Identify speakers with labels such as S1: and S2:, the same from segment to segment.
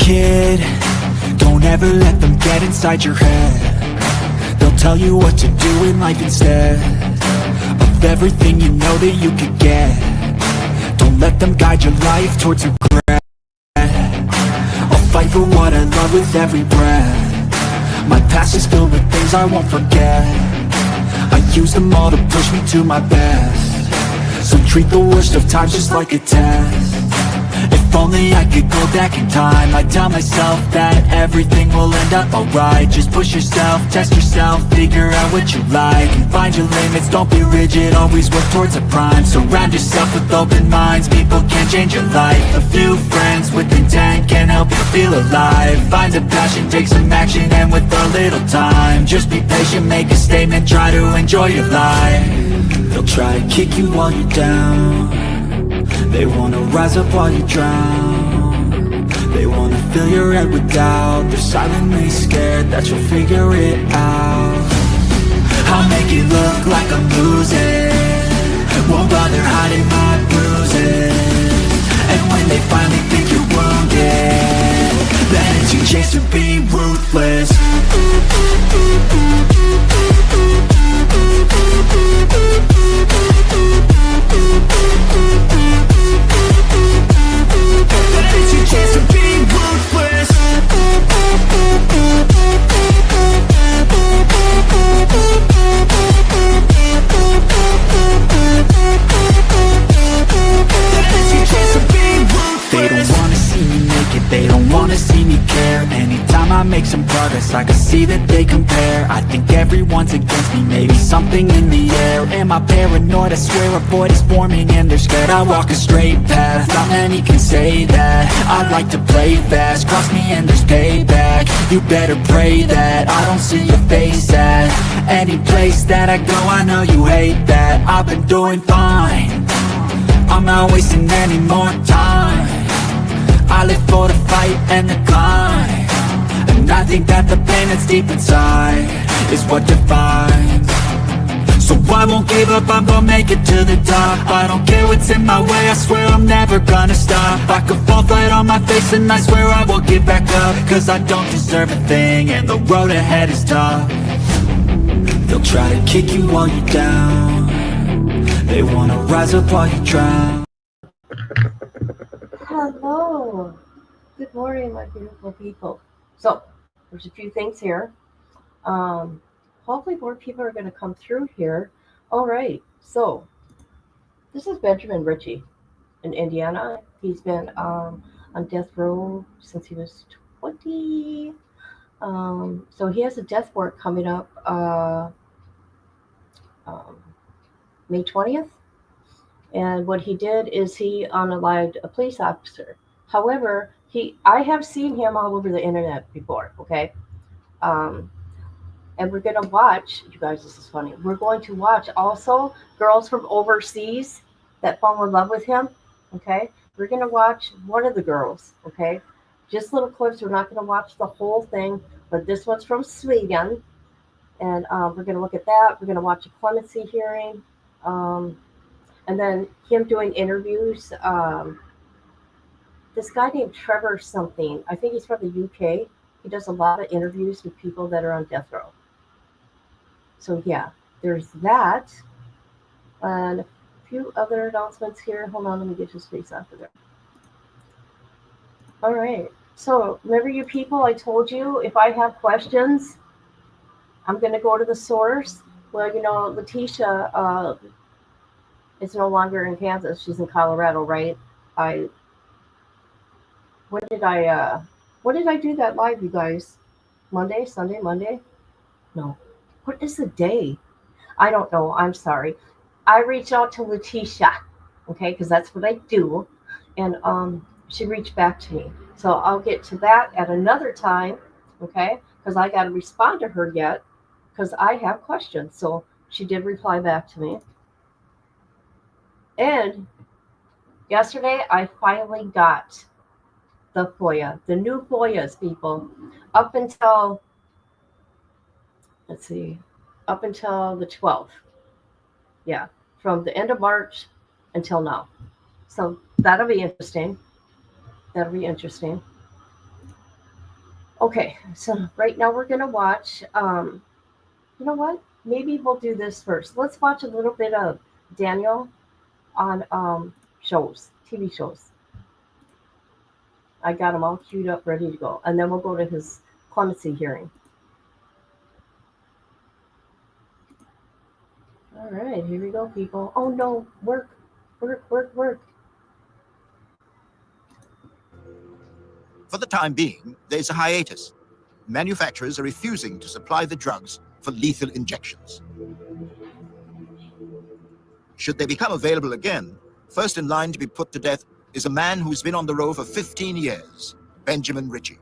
S1: kid, don't ever let them get inside your head. They'll tell you what to do in life instead of everything you know that you could get. Don't let them guide your life towards regret. I'll fight for what I love with every breath. My past is filled with things I won't forget. I use them all to push me to my best. So treat the worst of times just like a test. If only I could go back in time, I'd tell myself that everything will end up alright. Just push yourself, test yourself, figure out what you like, and find your limits, don't be rigid, always work towards a prime. Surround yourself with open minds, people can change your life. A few friends with intent can help you feel alive. Find a passion, take some action, and with a little time, just be patient, make a statement, try to enjoy your life. They'll try to kick you while you're down. They wanna rise up while you drown. They wanna fill your head with doubt. They're silently scared that you'll figure it out. I'll make it look like I'm losing, won't bother hiding my bruises. And when they finally think you're wounded, then it's your chance to be ruthless. It's your chance to be ruthless. It's your chance to be ruthless. They don't wanna see me make it, they don't wanna see me care. Anytime I make some progress, I can see that they compare. I think everyone's against me, maybe something in the air. Am I paranoid? I swear a void is forming and they're scared. I walk a straight path, not many can say that. I like to play fast, cross me and there's payback. You better pray that I don't see your face at any place that I go. I know you hate that. I've been doing fine, I'm not wasting any more time. I live for the fight and the climb, and I think that the pain that's deep inside is what defines. So I won't give up, I'm gonna make it to the top. I don't care what's in my way, I swear I'm never gonna stop. I could fall flat on my face and I swear I will get back up, cause I don't deserve a thing and the road ahead is tough. They'll try to kick you while you're down. They wanna rise up while you drown.
S2: Hello. Good morning, my beautiful people. So, there's a few things here. Hopefully more people are going to come through here. All right. So, this is Benjamin Ritchie in Indiana. He's been on death row since he was 20. So, he has a death warrant coming up May 20th. And what he did is he unalived a police officer. However, I have seen him all over the internet before, okay? And we're going to watch, you guys, this is funny. We're going to watch also girls from overseas that fall in love with him, okay? We're going to watch one of the girls, okay? Just little clips. We're not going to watch the whole thing, but this one's from Sweden. And we're going to look at that. We're going to watch a clemency hearing. And then him doing interviews. This guy named Trevor something, I think he's from the UK. He does a lot of interviews with people that are on death row. So yeah, there's that. And a few other announcements here. Hold on, let me get his face out of there. All right. So remember, you people, I told you if I have questions, I'm going to go to the source. Well, you know, Letitia is no longer in Kansas. She's in Colorado, right? When did I do that live, you guys? Monday? Sunday? Monday? No. What is the day? I don't know. I'm sorry. I reached out to Letitia, okay, because that's what I do. And she reached back to me. So I'll get to that at another time, okay, because I got to respond to her yet because I have questions. So she did reply back to me. And yesterday, I finally got the FOIA, the new FOIAs, people, up until, up until the 12th. Yeah, from the end of March until now. So that'll be interesting. That'll be interesting. Okay, so right now we're gonna watch. You know what? Maybe we'll do this first. Let's watch a little bit of Daniel on shows, TV shows. I got him all queued up, ready to go, and then we'll go to his clemency hearing. All right, here we go, people. Oh no, work, work, work, work.
S3: For the time being, there's a hiatus. Manufacturers are refusing to supply the drugs for lethal injections. Should they become available again, first in line to be put to death is a man who's been on the row for 15 years, Benjamin Ritchie.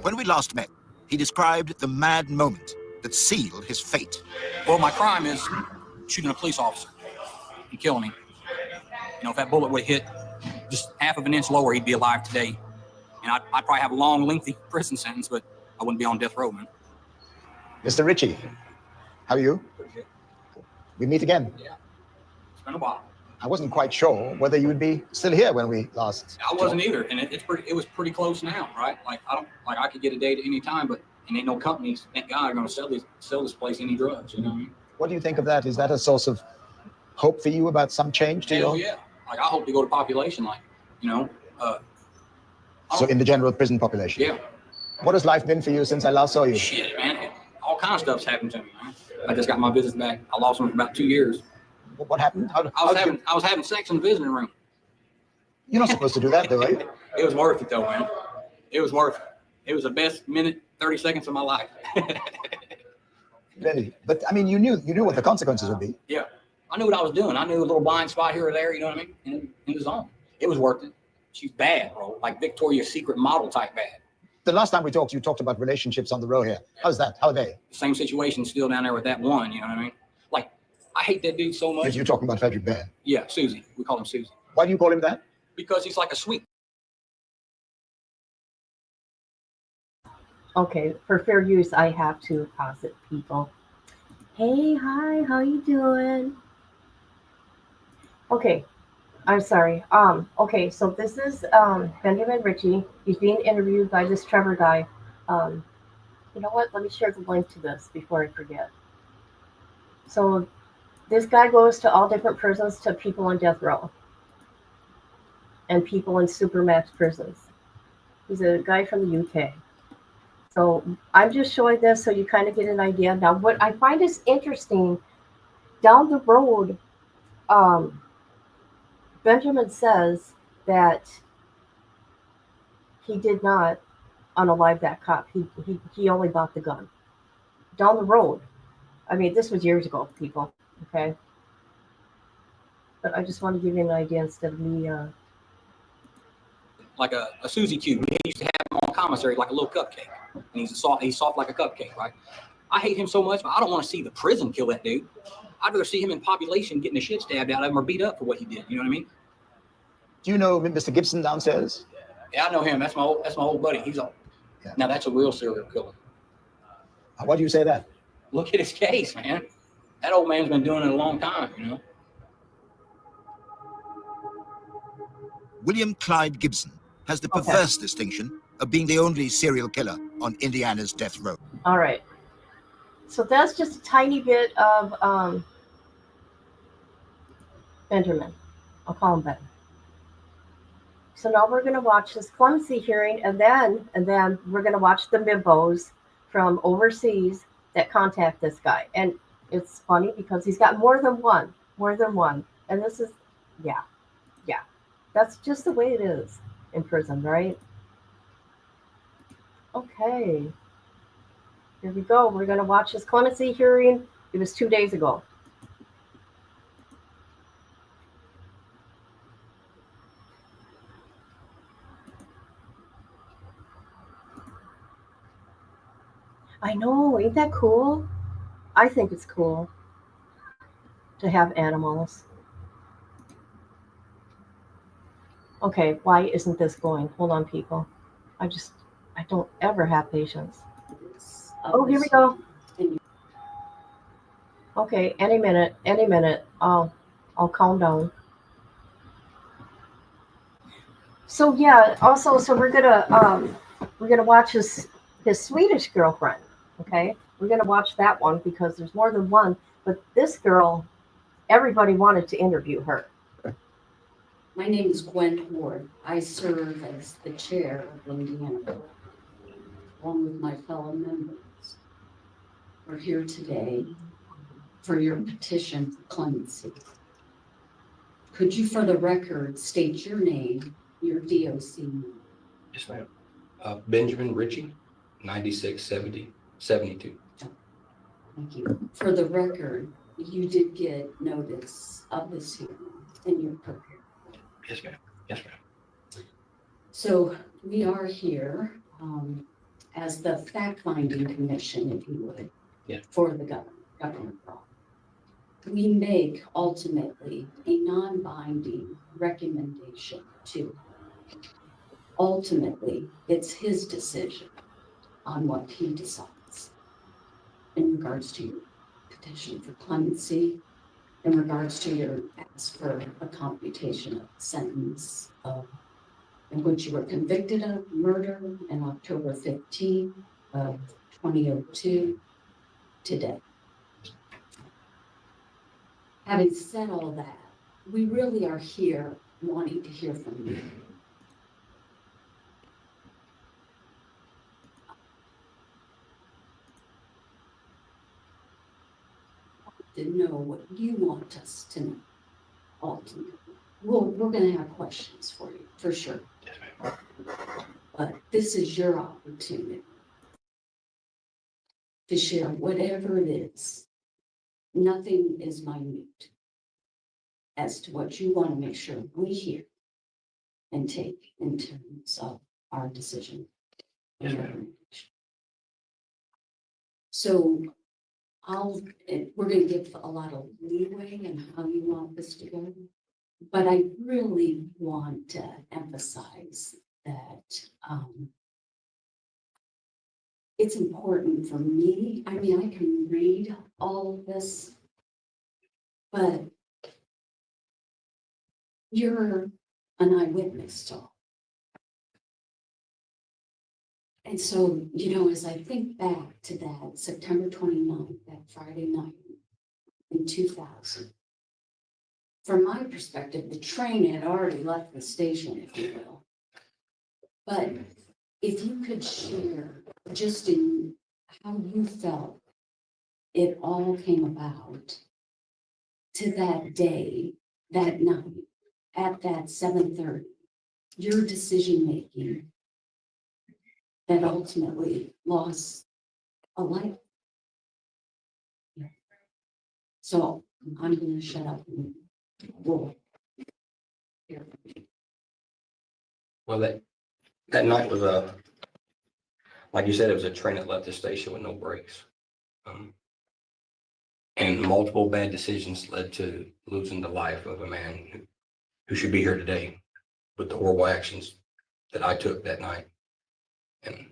S3: When we last met, he described the mad moment that sealed his fate.
S4: Well, my crime is shooting a police officer and killing him. You know, if that bullet would have hit just half of an inch lower, he'd be alive today. And I'd probably have a long, lengthy prison sentence, but I wouldn't be on death row, man.
S5: Mr. Ritchie, how are you? We meet again.
S4: Yeah, it's been a while.
S5: I wasn't quite sure whether you would be still here when we last.
S4: I wasn't either, and it was pretty close now, right? Like I could get a date at any time, but ain't no companies, thank God, are going to sell this place any drugs. You know what I mean?
S5: What do you think of that? Is that a source of hope for you about some change to
S4: Hell
S5: you?
S4: yeah. Like I hope to go to population, like
S5: So in the general prison population?
S4: Yeah.
S5: What has life been for you since I last saw you?
S4: Shit, man. All kinds of stuff's happened to me, man. I just got my business back. I lost them for about 2 years.
S5: What happened?
S4: I was having sex in the visiting room.
S5: You're not supposed to do that, though, are you?
S4: It was worth it, though, man. It was worth it. It was the best minute, 30 seconds of my life.
S5: Really? But I mean, you knew what the consequences would be.
S4: Yeah. I knew what I was doing. I knew a little blind spot here or there, you know what I mean? In the zone. It was worth it. She's bad, bro. Like Victoria's Secret model type bad.
S5: The last time we talked, you talked about relationships on the row here. How's that? How are they?
S4: Same situation still down there with that one, you know what I mean? Like, I hate that dude so much.
S5: You're talking about Frederick Bear.
S4: Yeah, Susie. We call him Susie.
S5: Why do you call him that?
S4: Because he's like a sweet.
S2: Okay, for fair use, I have to pause it, people. Hey, hi, how you doing? Okay, I'm sorry. Okay, so this is Benjamin Ritchie. He's being interviewed by this Trevor guy. You know what? Let me share the link to this before I forget. So this guy goes to all different prisons to people on death row and people in supermax prisons. He's a guy from the UK. So I'm just showing this so you kind of get an idea. Now, what I find is interesting, down the road, Benjamin says that he did not unalive that cop. He only bought the gun. Down the road. I mean, this was years ago, people. Okay? But I just want to give you an idea instead of me...
S4: Like a Susie Q. He used to have him on commissary like a little cupcake. And he's soft like a cupcake, right? I hate him so much, but I don't want to see the prison kill that dude. I'd rather see him in population getting the shit stabbed out of him or beat up for what he did. You know what I mean?
S5: Do you know Mr. Gibson downstairs?
S4: Yeah, I know him. That's my old buddy. He's all. Yeah. Now that's a real serial killer.
S5: Why do you say that?
S4: Look at his case, man. That old man's been doing it a long time, you know.
S3: William Clyde Gibson has the perverse distinction of being the only serial killer on Indiana's death row.
S2: All right. So that's just a tiny bit of Benjamin. I'll call him Ben. So now we're going to watch this clemency hearing, and then we're going to watch the Mibbos from overseas that contact this guy. And it's funny because he's got more than one. And this is, yeah. That's just the way it is in prison, right? Okay. Here we go. We're going to watch his clemency hearing. It was 2 days ago. I know. Ain't that cool? I think it's cool to have animals. Okay, why isn't this going? Hold on, people. I don't ever have patience. Oh, here we go. Okay, any minute. I'll calm down. So yeah, also, so we're gonna we're gonna watch his Swedish girlfriend. Okay, we're gonna watch that one because there's more than one. But this girl, everybody wanted to interview her.
S6: My name is Gwen Ward. I serve as the chair of Indiana Board, along with my fellow members. We're here today for your petition for clemency. Could you, for the record, state your name, your DOC number?
S7: Yes, ma'am. Benjamin Ritchie, 967072.
S6: Thank you. For the record, you did get notice of this hearing and you're prepared.
S7: Yes, ma'am. Yes, ma'am.
S6: So we are here as the fact-finding commission, if you would,
S7: Yeah.
S6: for the government law. We make ultimately a non-binding recommendation to. Ultimately, it's his decision on what he decides in regards to your petition for clemency, in regards to your ask for a commutation of sentence in which you were convicted of murder on October 15th of 2002 today. Having said all that, we really are here wanting to hear from you. To know what you want us to know, ultimately. We're going to have questions for you, for sure.
S7: Yes, ma'am.
S6: But this is your opportunity to share whatever it is. Nothing is minute as to what you want to make sure we hear and take in terms of our decision.
S7: Yes, ma'am.
S6: So we're going to give a lot of leeway in how you want this to go. But I really want to emphasize that it's important for me. I mean, I can read all of this, but you're an eyewitness to all. And so, as I think back to that September 29th, that Friday night in 2000, from my perspective, the train had already left the station, if you will. But if you could share just in how you felt it all came about to that day, that night, at that 7:30, your decision-making that ultimately lost a life. So I'm going to shut up and we'll hear from you.
S7: Well, that night was like you said, it was a train that left the station with no brakes. And multiple bad decisions led to losing the life of a man who should be here today with the horrible actions that I took that night. And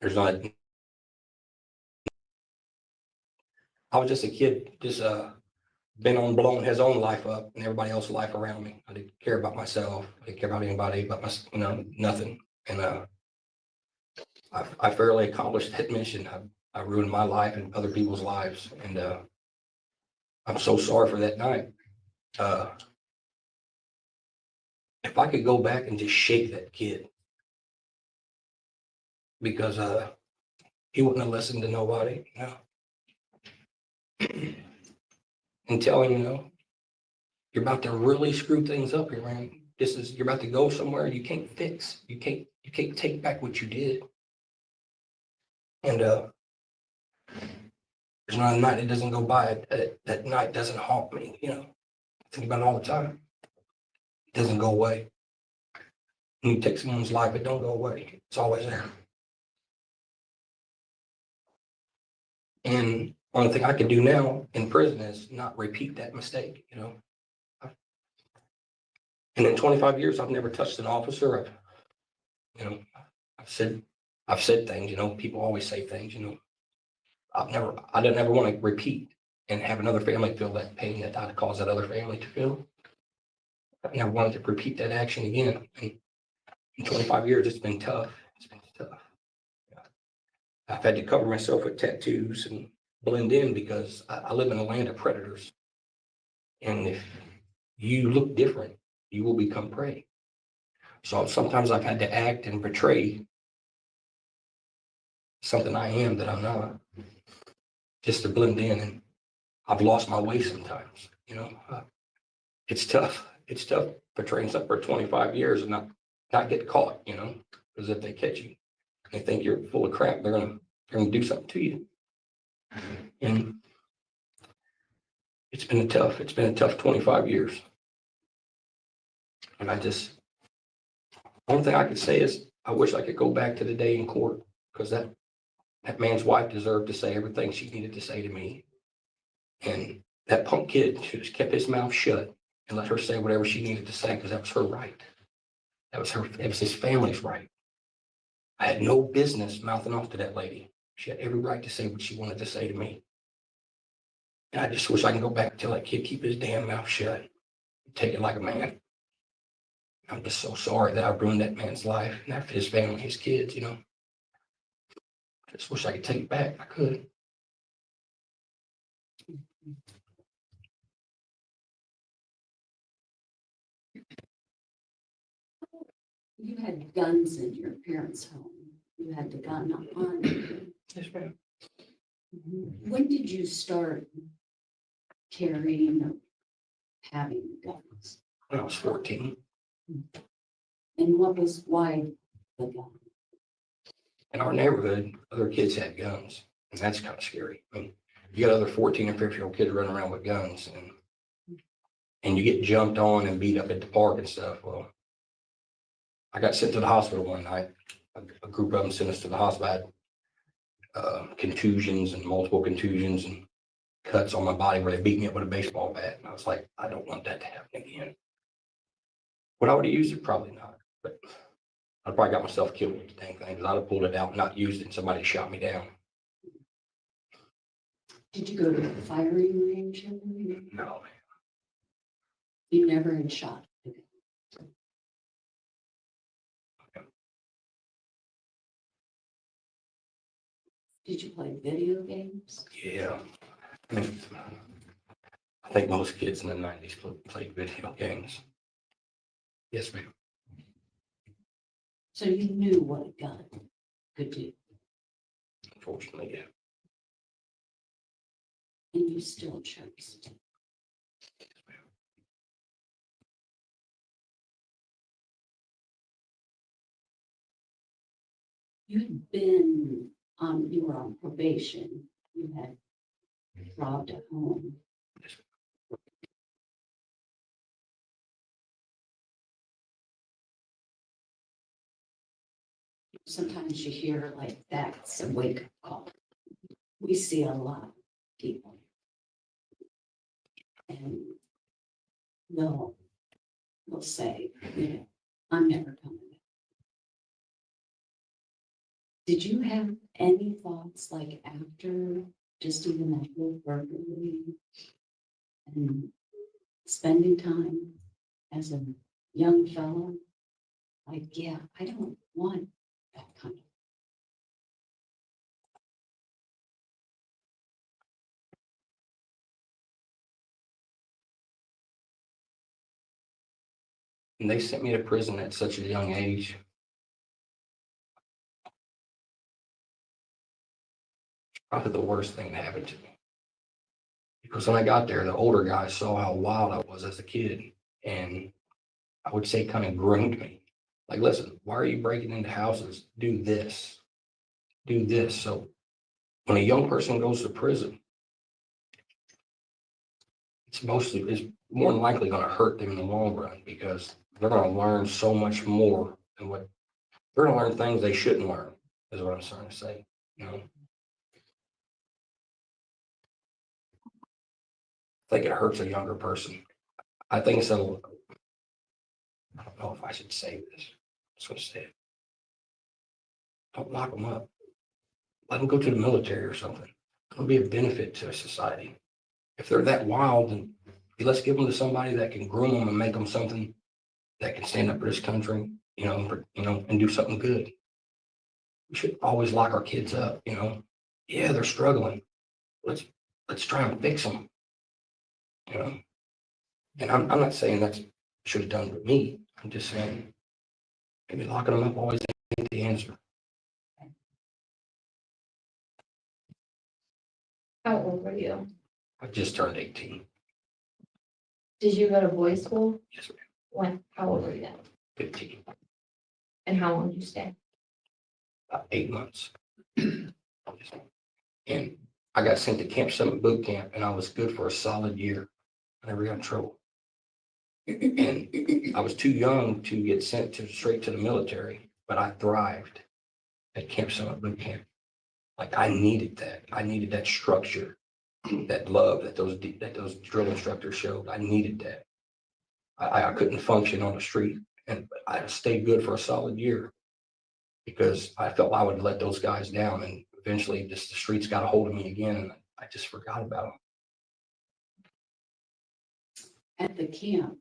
S7: there's not, I was just a kid, just been on blowing his own life up and everybody else's life around me. I didn't care about myself. I didn't care about anybody but nothing. And I fairly accomplished that mission. I ruined my life and other people's lives. And I'm so sorry for that night. If I could go back and just shake that kid, because he wouldn't have listened to nobody, and tell him, you're about to really screw things up here, man. You're about to go somewhere you can't fix. You can't take back what you did. And there's not a night that doesn't go by that night doesn't haunt me. I think about it all the time. It doesn't go away. When you take someone's life, it don't go away. It's always there. And only thing I can do now in prison is not repeat that mistake. And in 25 years, I've never touched an officer. I've said things. People always say things. I didn't ever want to repeat and have another family feel that pain that I'd caused that other family to feel. I never wanted to repeat that action again. And In 25 years, it's been tough. It's been tough. I've had to cover myself with tattoos and blend in because I live in a land of predators. And if you look different, you will become prey. So sometimes I've had to act and portray something I am that I'm not, just to blend in. And I've lost my way sometimes, it's tough. It's tough portraying something for 25 years and not get caught, because if they catch you, they think you're full of crap, they're gonna do something to you. And it's been a tough 25 years. And only thing I could say is I wish I could go back to the day in court, because that man's wife deserved to say everything she needed to say to me. And that punk kid should have kept his mouth shut and let her say whatever she needed to say, because that was her right. It was his family's right. I had no business mouthing off to that lady. She had every right to say what she wanted to say to me. And I just wish I can go back and tell that kid, keep his damn mouth shut. Take it like a man. I'm just so sorry that I ruined that man's life and after his family, his kids, I just wish I could take it back. I could.
S6: You had guns in your parents' home. You had the gun on you.
S7: Yes, ma'am.
S6: When did you start carrying or having guns?
S7: When I was 14.
S6: And why the gun?
S7: In our neighborhood, other kids had guns, and that's kind of scary. I mean, you got other 14 and 15-year-old kids running around with guns, and you get jumped on and beat up at the park and stuff. Well, I got sent to the hospital one night. A group of them sent us to the hospital. I had contusions and multiple contusions and cuts on my body where they beat me up with a baseball bat. And I was like, I don't want that to happen again. Would I would have used it? Probably not. But I probably got myself killed with the dang thing, because I'd have pulled it out and not used it and somebody shot me down.
S6: Did you go to the firing range ever?
S7: No, man.
S6: You never had shot. Did you play video games?
S7: Yeah. I mean, I think most kids in the 90s played video games. Yes, ma'am.
S6: So you knew what a gun could do,
S7: Unfortunately, yeah.
S6: and you still chose to. You were on probation. You had robbed a home. Sometimes you hear like that's a wake-up call. We see a lot of people. And they'll say, I'm never coming back. Did you have any thoughts like after just even that whole burglary and spending time as a young fellow? Like, yeah, I don't want that kind of.
S7: And they sent me to prison at such a young age. Probably the worst thing that happened to me. Because when I got there, the older guys saw how wild I was as a kid. And I would say kind of groomed me. Like, listen, why are you breaking into houses? Do this. Do this. So when a young person goes to prison, it's more than likely going to hurt them in the long run, because they're going to learn so much more than what they're going to learn. Things they shouldn't learn, is what I'm trying to say. I think it hurts a younger person. I think it's I don't know if I should say this. I'm just going to say it. Don't lock them up. Let them go to the military or something. It'll be a benefit to society. If they're that wild, then let's give them to somebody that can groom them and make them something that can stand up for this country and do something good. We should always lock our kids up, Yeah, they're struggling. Let's try and fix them, And I'm not saying that's should have done with me. I'm just saying maybe locking them up always ain't the answer.
S8: How old were you?
S7: I just turned 18.
S8: Did you go to boys' school?
S7: Yes, ma'am.
S8: When? How old were you then?
S7: 15.
S8: And how long did you stay?
S7: About 8 months. And I got sent to Camp Summit boot camp, and I was good for a solid year. I never got in trouble. And I was too young to get sent straight to the military, but I thrived at Camp Summit boot camp. Like I needed that. I needed that structure, that love that those drill instructors showed. I needed that. I couldn't function on the street, and I stayed good for a solid year because I felt I would let those guys down, and eventually the streets got a hold of me again, and I just forgot about them.
S6: At the camp,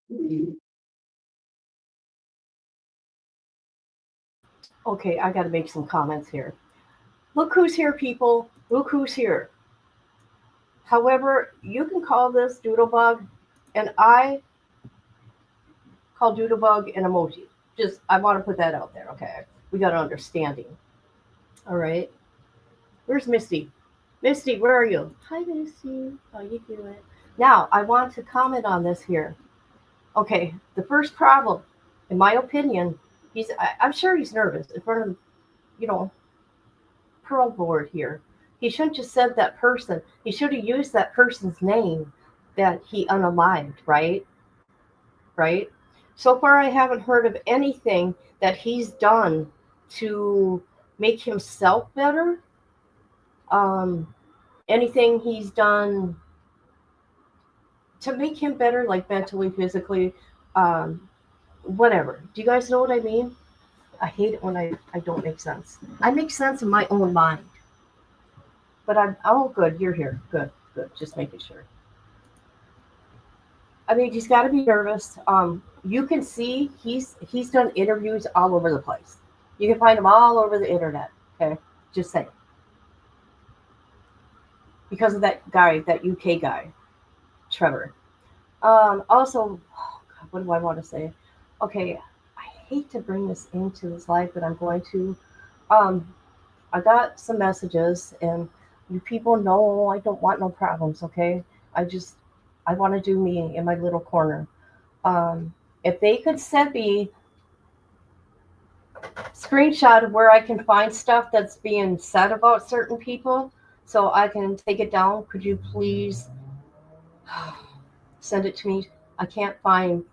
S6: you
S2: Okay, I got to make some comments here. Look who's here, people. Look who's here. However, you can call this Doodlebug, and I call Doodlebug an emoji. Just, I want to put that out there, okay? We got an understanding. All right. Where's Misty? Misty, where are you? Hi, Misty. How you doing? Now, I want to comment on this here. Okay, the first problem, in my opinion, I'm sure he's nervous in front of, parole board here. He shouldn't just said that person. He should have used that person's name that he unalived, right? Right? So far, I haven't heard of anything that he's done to make himself better. Anything he's done to make him better, like mentally, physically, whatever. Do you guys know what I mean? I hate it when I don't make sense. I make sense in my own mind. But oh, good, you're here. Good. Just making sure. I mean, he's got to be nervous. You can see he's done interviews all over the place. You can find him all over the internet. Okay, just saying. Because of that guy, that UK guy, Trevor. Also, oh God, what do I want to say? Okay, I hate to bring this into this live, but I'm going to. I got some messages, and you people know I don't want no problems. Okay, I want to do me in my little corner. If they could send me screenshot of where I can find stuff that's being said about certain people, so I can take it down, could you please send it to me? I can't find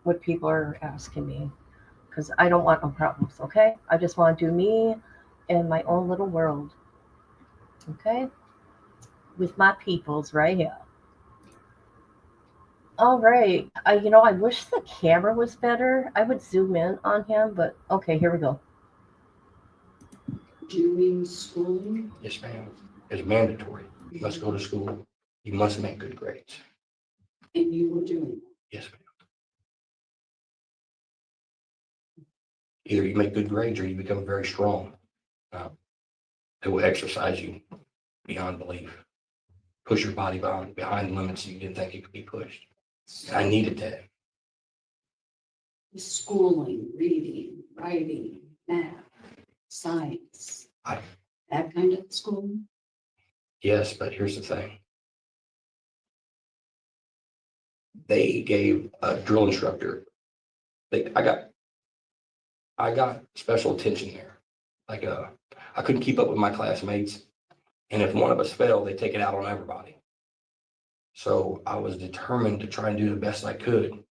S2: what people are asking me because I don't want no problems. Okay, I just want to do me in my own little world. Okay, with my peoples right here. All right. I wish the camera was better. I would zoom in on him, but okay, here we go.
S6: doing schooling.
S7: Yes, ma'am. It's mandatory. You must go to school. You must make good grades.
S6: And you were doing
S7: Yes, ma'am. Either you make good grades or you become very strong. It will exercise you beyond belief. Push your body behind limits you didn't think you could be pushed. And I needed that.
S6: schooling, reading, writing, math, science,
S7: I-
S6: that kind of schooling.
S7: Yes, but here's the thing. They gave a drill instructor. I got special attention there. I couldn't keep up with my classmates, and if one of us failed, they take it out on everybody. So I was determined to try and do the best I could,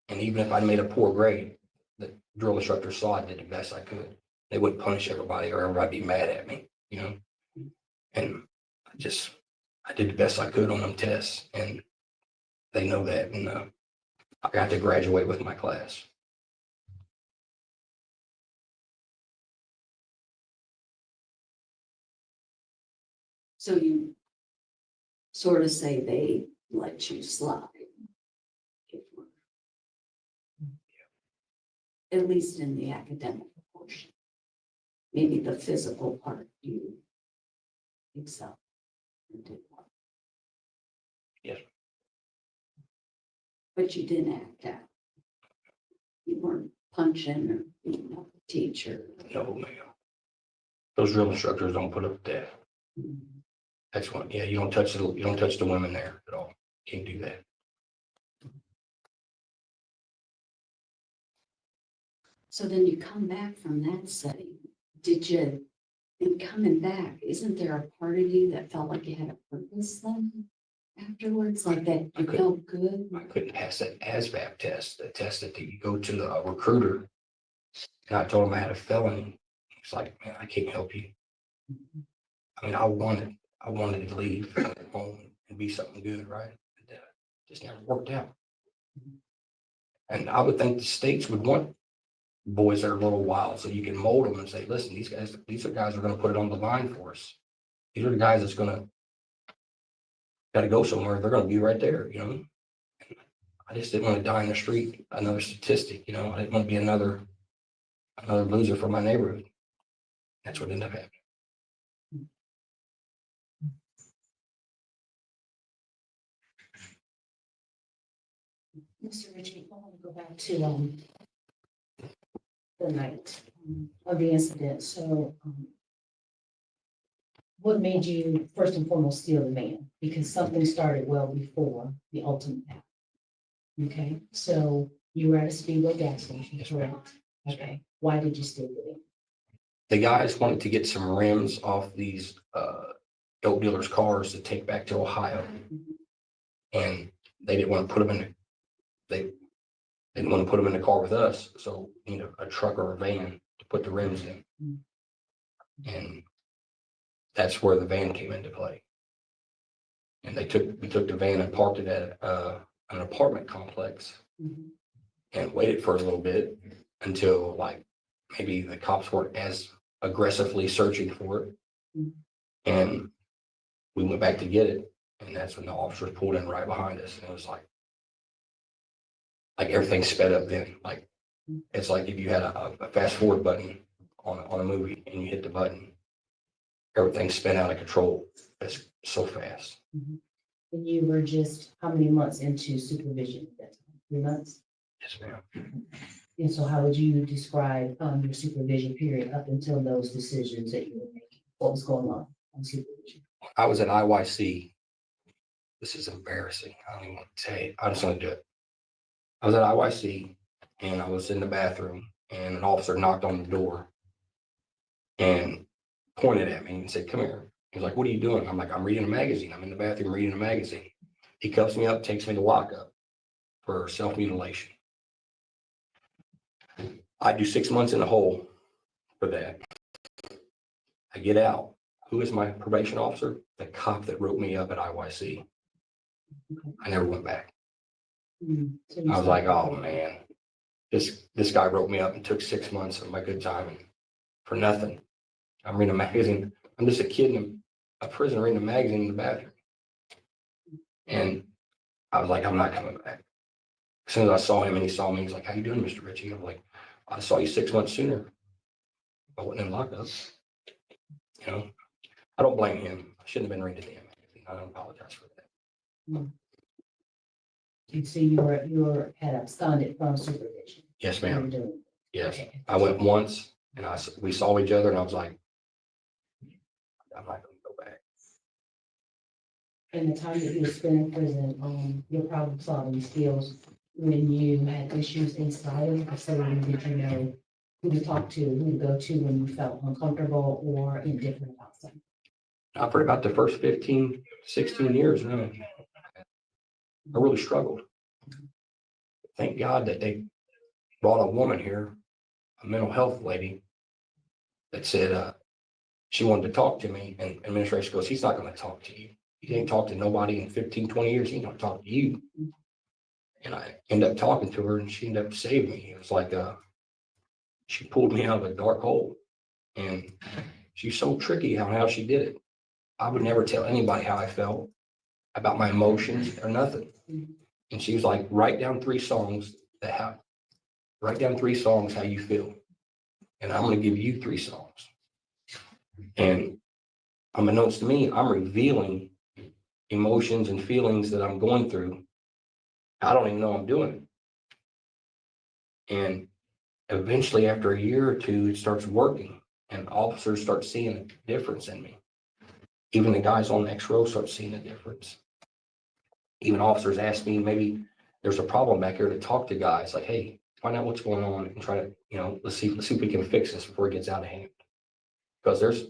S7: and even if I made a poor grade, the drill instructor saw I did the best I could. They wouldn't punish everybody, or everybody be mad at me, And I did the best I could on them tests, and they know that, and I got to graduate with my class.
S6: So you sort of say they let you slide. at least in the academic portion. Maybe the physical part you excel and did well.
S7: Yes.
S6: But you didn't act out. You weren't punching or beating up the teacher.
S7: No, ma'am. Those drill instructors don't put up with that. That's one. Yeah, you don't touch the women there at all. Can't do that.
S6: So then you come back from that setting. In coming back, isn't there a part of you that felt like you had a purpose then afterwards? Like that you felt good?
S7: I couldn't pass that ASVAB test, the test that you go to the recruiter. And I told him I had a felony. He's like, man, I can't help you. I mean, I wanted to leave home and be something good, right? But, just never worked out. And I would think the states would want boys that are a little wild so you can mold them and say, listen, these are guys who are going to put it on the line for us. These are the guys that's got to go somewhere. They're going to be right there, you know. I just didn't want to die in the street, another statistic, you know. I didn't want to be another loser for my neighborhood. That's what ended up happening.
S9: Mr. Ritchie, I want to go back to the night of the incident. So what made you first and foremost steal the van? Because something started well before the ultimate act. Okay, so you were at a Speedway gas station, correct? Okay, why did you steal the van?
S7: The guys wanted to get some rims off these dope dealers' cars to take back to Ohio, and they didn't want to put them in. They didn't want to put them in the car with us, so you know, a truck or a van to put the rims in, and that's where the van came into play. And we took the van and parked it at an apartment complex, and waited for a little bit until like maybe the cops weren't as aggressively searching for it, and we went back to get it, and that's when the officers pulled in right behind us, and it was like everything sped up then. Like it's like if you had a fast forward button on a movie and you hit the button, everything spun out of control. It's so fast.
S9: And you were just how many months into supervision at that time? 3 months?
S7: Yes, ma'am.
S9: And so how would you describe your supervision period up until those decisions that you were making? What was going on supervision?
S7: I was at IYC. This is embarrassing. I don't even want to tell you. I just want to do it. I was at IYC and I was in the bathroom and an officer knocked on the door and pointed at me and said, come here. He was like, what are you doing? I'm like, I'm reading a magazine. I'm in the bathroom reading a magazine. He cuffs me up, takes me to lockup for self-mutilation. I do 6 months in the hole for that. I get out. Who is my probation officer? The cop that wrote me up at IYC. I never went back.
S9: So you
S7: I was
S9: stopped
S7: like, oh
S9: before.
S7: man, this guy wrote me up and took 6 months of my good time for nothing. I'm reading a magazine. I'm just a kid in a prison reading a magazine in the bathroom. And I was like, I'm not coming back. As soon as I saw him and he saw me, he's like, how you doing, Mr. Ritchie? I'm like, I saw you 6 months sooner. I wasn't in lockup. You know, I don't blame him. I shouldn't have been reading the damn magazine. I don't apologize for that.
S9: And so you had absconded from supervision.
S7: Yes,
S9: You were
S7: ma'am.
S9: doing-
S7: Yes.
S9: Okay.
S7: I went once and we saw each other and I was like, I'm not going to go back.
S9: In the time that you were spent in prison, your problem solving skills, when you had issues inside of the facility, did you know who to talk to, who to go to when you felt uncomfortable or indifferent about something?
S7: For about the first 15, 16 years, no. I really struggled. Thank God that they brought a woman here, a mental health lady, that said she wanted to talk to me, and administration goes, he's not going to talk to you. He ain't talked to nobody in 15, 20 years. He's going to talk to you. And I ended up talking to her and she ended up saving me. It was like she pulled me out of a dark hole, and she's so tricky on how she did it. I would never tell anybody how I felt about my emotions or nothing. And she was like, write down 3 songs that write down 3 songs how you feel. And I'm going to give you 3 songs. And unbeknownst to me, I'm revealing emotions and feelings that I'm going through. I don't even know I'm doing it. And eventually, after a year or 2, it starts working, and officers start seeing a difference in me. Even the guys on the next row start seeing a difference. Even officers ask me, maybe there's a problem back here, to talk to guys like, hey, find out what's going on and try to, let's see if we can fix this before it gets out of hand. Because there's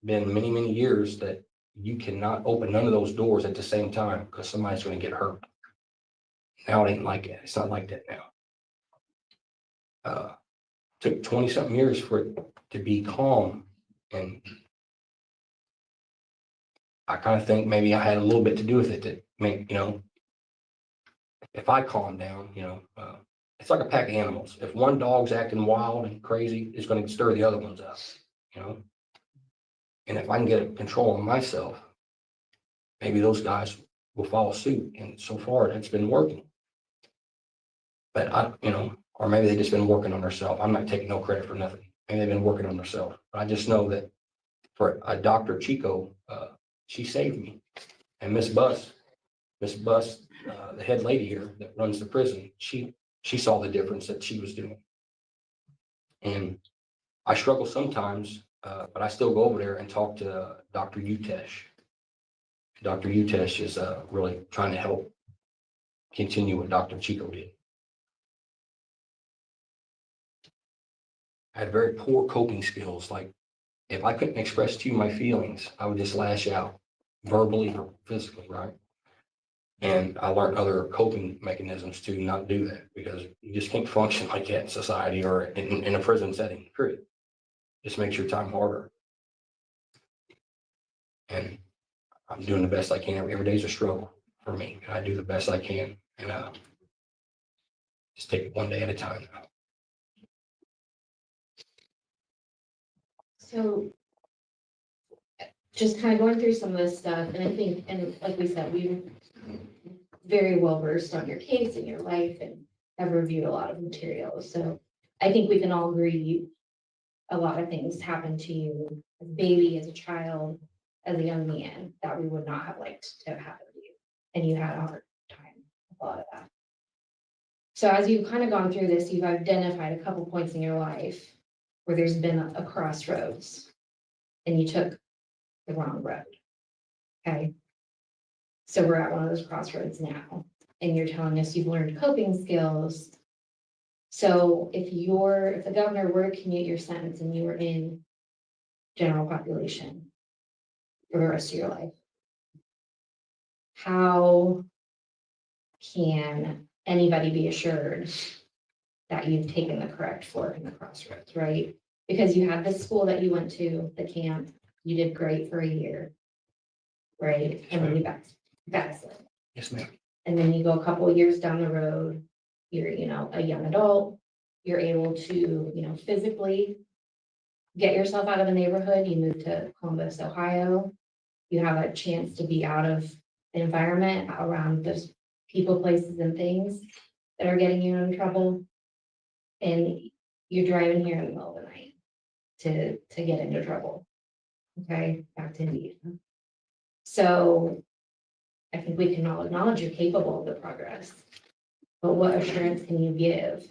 S7: been many, many years that you cannot open none of those doors at the same time because somebody's going to get hurt. Now it ain't like that. It's not like that now. Took 20 something years for it to be calm. And I kind of think maybe I had a little bit to do with it, to make, if I calm down, it's like a pack of animals. If one dog's acting wild and crazy, it's going to stir the other ones up, And if I can get control of myself, maybe those guys will follow suit. And so far, it's been working. But or maybe they've just been working on themselves. I'm not taking no credit for nothing. Maybe they've been working on themselves. I just know that for a Dr. Chico, she saved me. And Miss Buss, the head lady here that runs the prison, she saw the difference that she was doing. And I struggle sometimes, but I still go over there and talk to Dr. Utesh. Dr. Utesh is really trying to help continue what Dr. Chico did. I had very poor coping skills. Like, if I couldn't express to you my feelings, I would just lash out verbally or physically, right? And I learned other coping mechanisms to not do that, because you just can't function like that in society or in a prison setting, period. Just makes your time harder. And I'm doing the best I can. Every day is a struggle for me. I do the best I can, and just take it one day at a time now.
S8: So just kind of going through some of this stuff, and I think, and like we said, we're very well versed on your case and your life and have reviewed a lot of material. So I think we can all agree a lot of things happened to you as a baby, as a child, as a young man, that we would not have liked to have happened to you. And you had a hard time with a lot of that. So as you've kind of gone through this, you've identified a couple points in your life where there's been a crossroads and you took the wrong road. Okay. So we're at one of those crossroads now, and you're telling us you've learned coping skills. So if the governor were to commute your sentence and you were in general population for the rest of your life, how can anybody be assured that you've taken the correct fork in the crossroads, right? Because you had this school that you went to, the camp, you did great for a year, right? And then you backslid.
S7: Yes, ma'am.
S8: And then you go a couple of years down the road, you're, a young adult, you're able to, physically get yourself out of the neighborhood. You move to Columbus, Ohio. You have a chance to be out of the environment around those people, places, and things that are getting you in trouble. And you're driving here in the middle of the night to get into trouble. Okay, back to Indeed. So I think we can all acknowledge you're capable of the progress, but what assurance can you give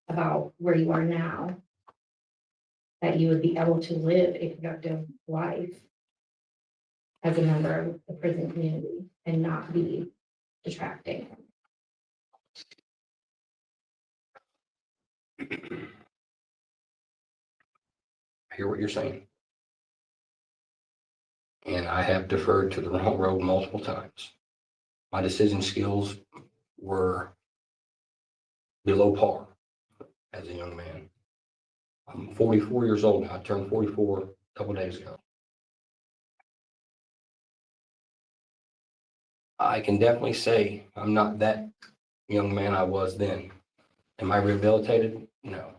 S8: about where you are now that you would be able to live a productive life as a member of the prison community and not be detracting?
S7: I hear what you're saying. And I have deferred to the wrong road multiple times. My decision skills were below par as a young man. I'm 44 years old now. I turned 44 a couple days ago. I can definitely say I'm not that young man I was then. Am I rehabilitated? No.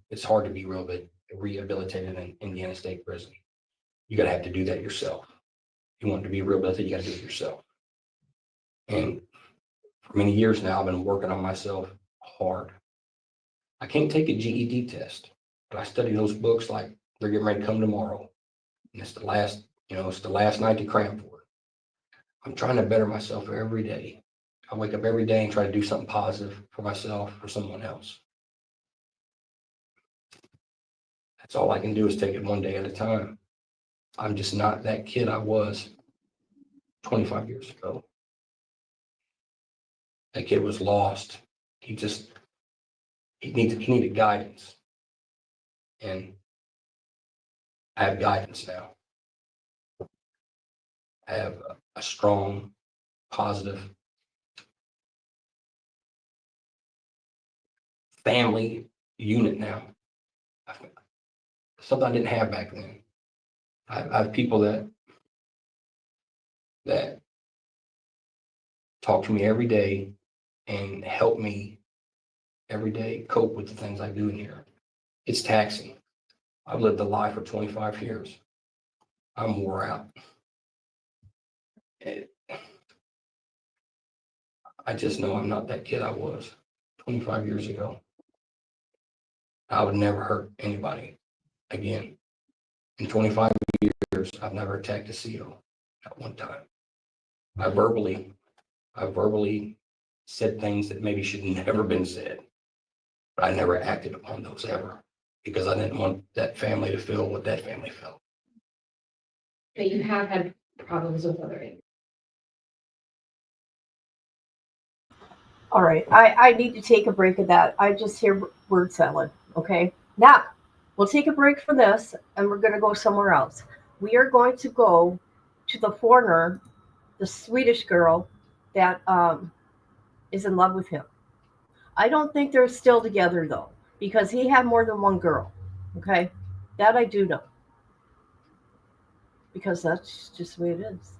S7: It's hard to be rehabilitated in Indiana State Prison. You got to have to do that yourself. If you want to be rehabilitated, you got to do it yourself. And for many years now, I've been working on myself hard. I can't take a GED test, but I study those books like they're getting ready to come tomorrow. And it's the last, it's the last night to cram for it. I'm trying to better myself every day. I wake up every day and try to do something positive for myself, for someone else. That's all I can do is take it one day at a time. I'm just not that kid I was 25 years ago. That kid was lost. He needed guidance. And I have guidance now. I have a strong, positive family unit now. Something I didn't have back then. I have people that talk to me every day and help me every day cope with the things I do in here. It's taxing. I've lived a life for 25 years. I'm wore out. I just know I'm not that kid I was 25 years ago. I would never hurt anybody again. In 25 years, I've never attacked a CO at one time. I verbally said things that maybe should never been said, but I never acted upon those ever because I didn't want that family to feel what that family felt.
S8: But you have had problems with other individuals.
S2: All right, I need to take a break of that. I just hear word salad. Okay, now we'll take a break from this and we're going to go somewhere else. We are going to go to the foreigner, the Swedish girl that is in love with him. I don't think they're still together though, because he had more than one girl. Okay, that I do know, because that's just the way it is.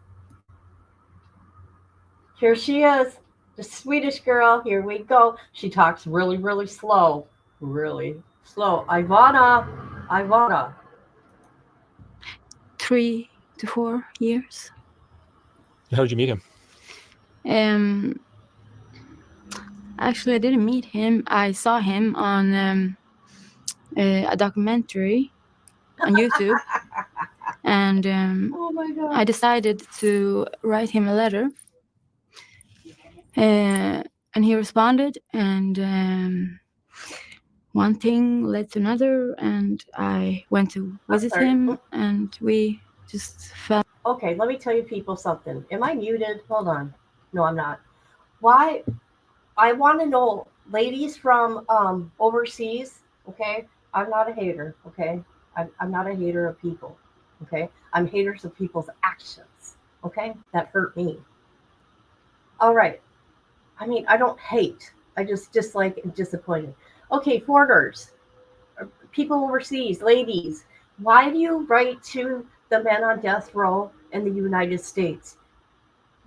S2: Here she is, the Swedish girl. Here we go. She talks really, really slow. Really slow. Ivana.
S10: 3 to 4 years.
S11: How did you meet him?
S10: Actually, I didn't meet him. I saw him on a documentary on YouTube, and
S2: Oh my God.
S10: I decided to write him a letter. And he responded, and one thing led to another, and I went to visit him, and we just fell.
S2: Okay, let me tell you people something. Am I muted? Hold on. No, I'm not. Why? I want to know, ladies from overseas, okay? I'm not a hater, okay? I'm not a hater of people, okay? I'm haters of people's actions, okay? That hurt me. All right. I mean, I don't hate. I just dislike and disappointed. Okay, foreigners, people overseas, ladies, why do you write to the men on death row in the United States?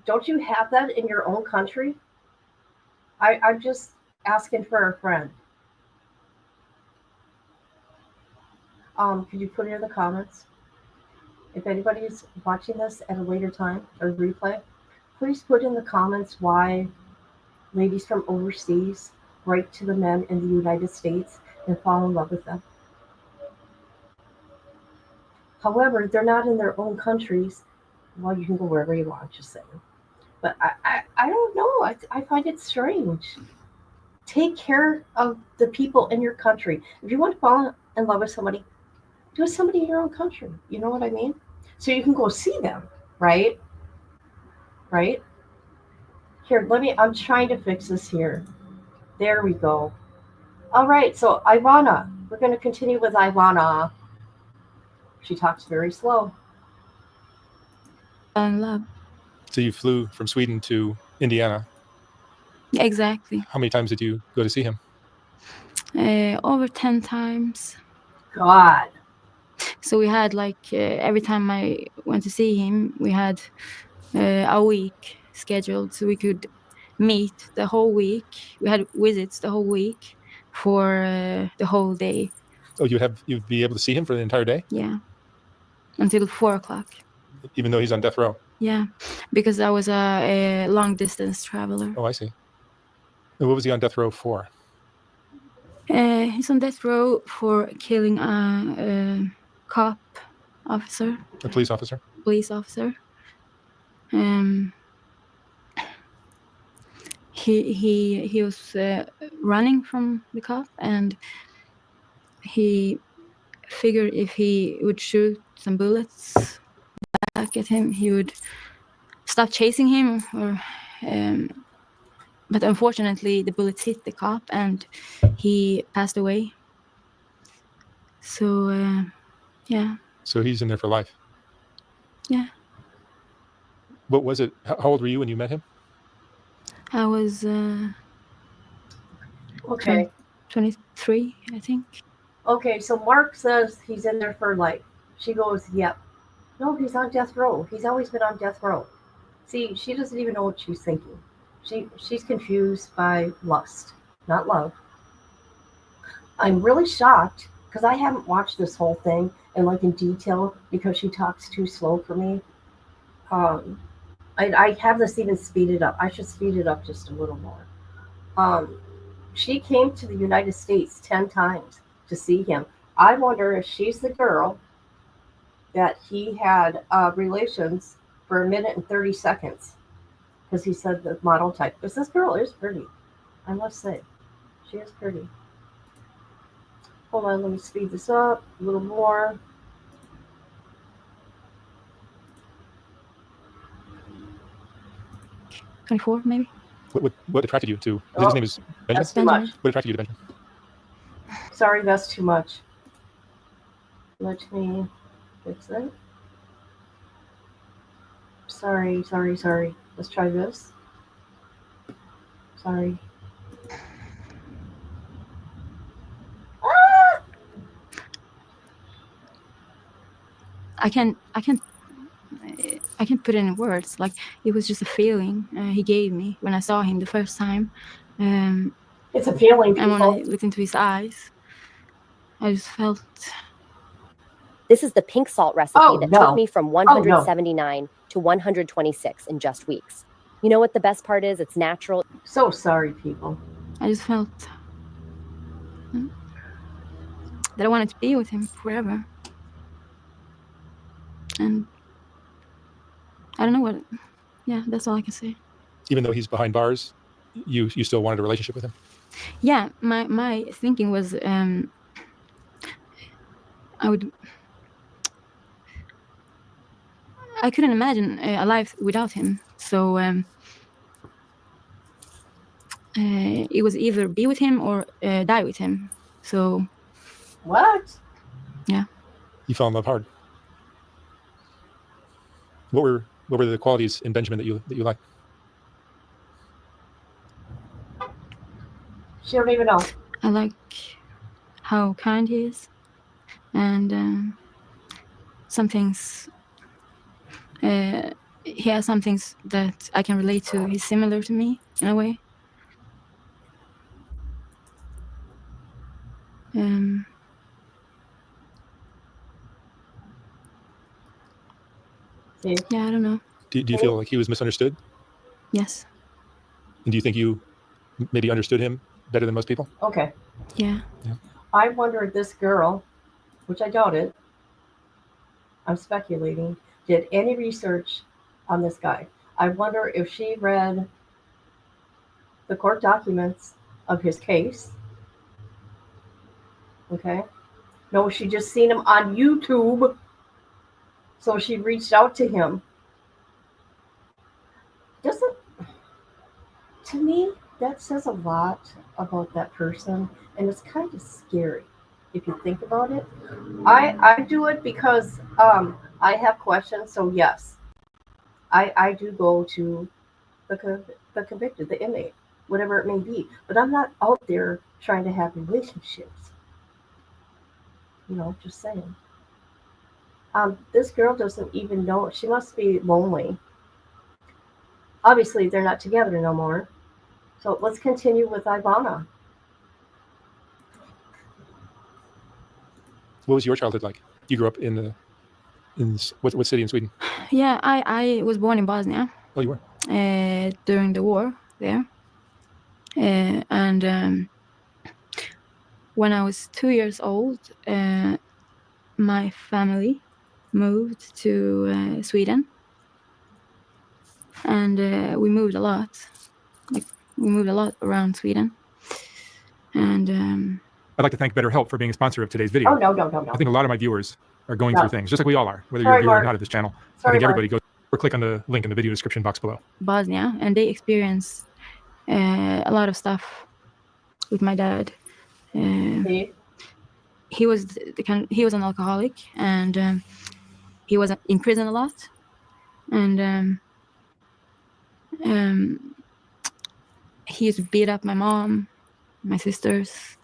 S2: Don't you have that in your own country? I'm just asking for a friend. Could you put it in the comments? If anybody's watching this at a later time or replay, please put in the comments why ladies from overseas write to the men in the United States and fall in love with them. However, they're not in their own countries. Well, you can go wherever you want, just saying. But I don't know. I find it strange. Take care of the people in your country. If you want to fall in love with somebody, do it with somebody in your own country. You know what I mean? So you can go see them, right? Right? Here, I'm trying to fix this here. There we go. All right, so Ivana. We're going to continue with Ivana. She talks very slow.
S10: In love.
S11: So you flew from Sweden to Indiana.
S10: Exactly.
S11: How many times did you go to see him?
S10: Over 10 times.
S2: God.
S10: So we had every time I went to see him, we had a week scheduled so we could meet the whole week. We had visits the whole week for the whole day.
S11: Oh, you'd be able to see him for the entire day?
S10: Yeah. Until 4:00.
S11: Even though he's on death row?
S10: Yeah, because I was a long distance traveler.
S11: Oh, I see. And what was he on death row for?
S10: He's on death row for killing a cop officer,
S11: A police officer.
S10: He was running from the cop, and he figured if he would shoot some bullets back at him, he would stop chasing him. But unfortunately, the bullets hit the cop, and he passed away. So yeah.
S11: So he's in there for life.
S10: Yeah.
S11: What was it? How old were you when you met him?
S10: I was
S2: Okay.
S10: 23, I think.
S2: Okay, so Mark says he's in there for life. She goes, yep. No, he's on death row. He's always been on death row. See, she doesn't even know what she's thinking. She's confused by lust, not love. I'm really shocked because I haven't watched this whole thing and like in detail because she talks too slow for me. I have this even speeded up. I should speed it up just a little more. She came to the United States 10 times to see him. I wonder if she's the girl that he had relations for 1:30 seconds because he said the model type. Because this girl is pretty, I must say. She is pretty. Hold on, let me speed this up a little more.
S10: $24, maybe.
S11: What attracted you to?
S2: Oh,
S11: his name is Benjamin.
S2: That's too much.
S11: What attracted you to Benjamin?
S2: Sorry, that's too much. Let me fix it. Sorry. Let's try this. Sorry. Ah!
S10: I can't put it in words. Like, it was just a feeling he gave me when I saw him the first time.
S2: It's a feeling,
S10: and when
S2: people.
S10: I looked into his eyes, I just felt.
S12: This is the pink salt recipe that took me from 179 to 126 in just weeks. You know what the best part is? It's natural.
S2: So sorry, people.
S10: I just felt that I wanted to be with him forever. And I don't know what. Yeah, that's all I can say.
S11: Even though he's behind bars, you still wanted a relationship with him?
S10: Yeah, my thinking was I couldn't imagine a life without him. So it was either be with him or die with him. So.
S2: What?
S10: Yeah.
S11: You fell in love hard. What were the qualities in Benjamin that you liked?
S2: She don't even know.
S10: I like how kind he is, and some things. He has some things that I can relate to. He's similar to me in a way. Yeah, I don't know.
S11: Do you feel like he was misunderstood?
S10: Yes.
S11: And do you think you maybe understood him better than most people?
S2: Okay.
S10: Yeah.
S2: I wonder if this girl, which I doubted, I'm speculating, did any research on this guy. I wonder if she read the court documents of his case. Okay. No, she just seen him on YouTube. So she reached out to him. To me, that says a lot about that person. And it's kind of scary if you think about it. I do it because I have questions. So yes, I do go to the convicted, the inmate, whatever it may be. But I'm not out there trying to have relationships. Just saying. This girl doesn't even know. She must be lonely. Obviously, they're not together no more. So let's continue with Ivana.
S11: What was your childhood like? You grew up in what city in Sweden?
S10: Yeah, I was born in Bosnia.
S11: Oh, you were?
S10: During the war there. And when I was 2 years old, my family moved to Sweden, and we moved a lot. Like, we moved a lot around Sweden. And
S11: I'd like to thank BetterHelp for being a sponsor of today's video.
S2: Oh, no.
S11: I think a lot of my viewers are going through things, just like we all are, whether
S2: Sorry,
S11: you're a viewer
S2: Mark.
S11: or not of this channel. I
S2: Sorry,
S11: think everybody
S2: Mark.
S11: goes or click on the link in the video description box below.
S10: Bosnia, and they experienced a lot of stuff with my dad. He was he was an alcoholic, and he was in prison a lot, and he used to beat up my mom, my sisters,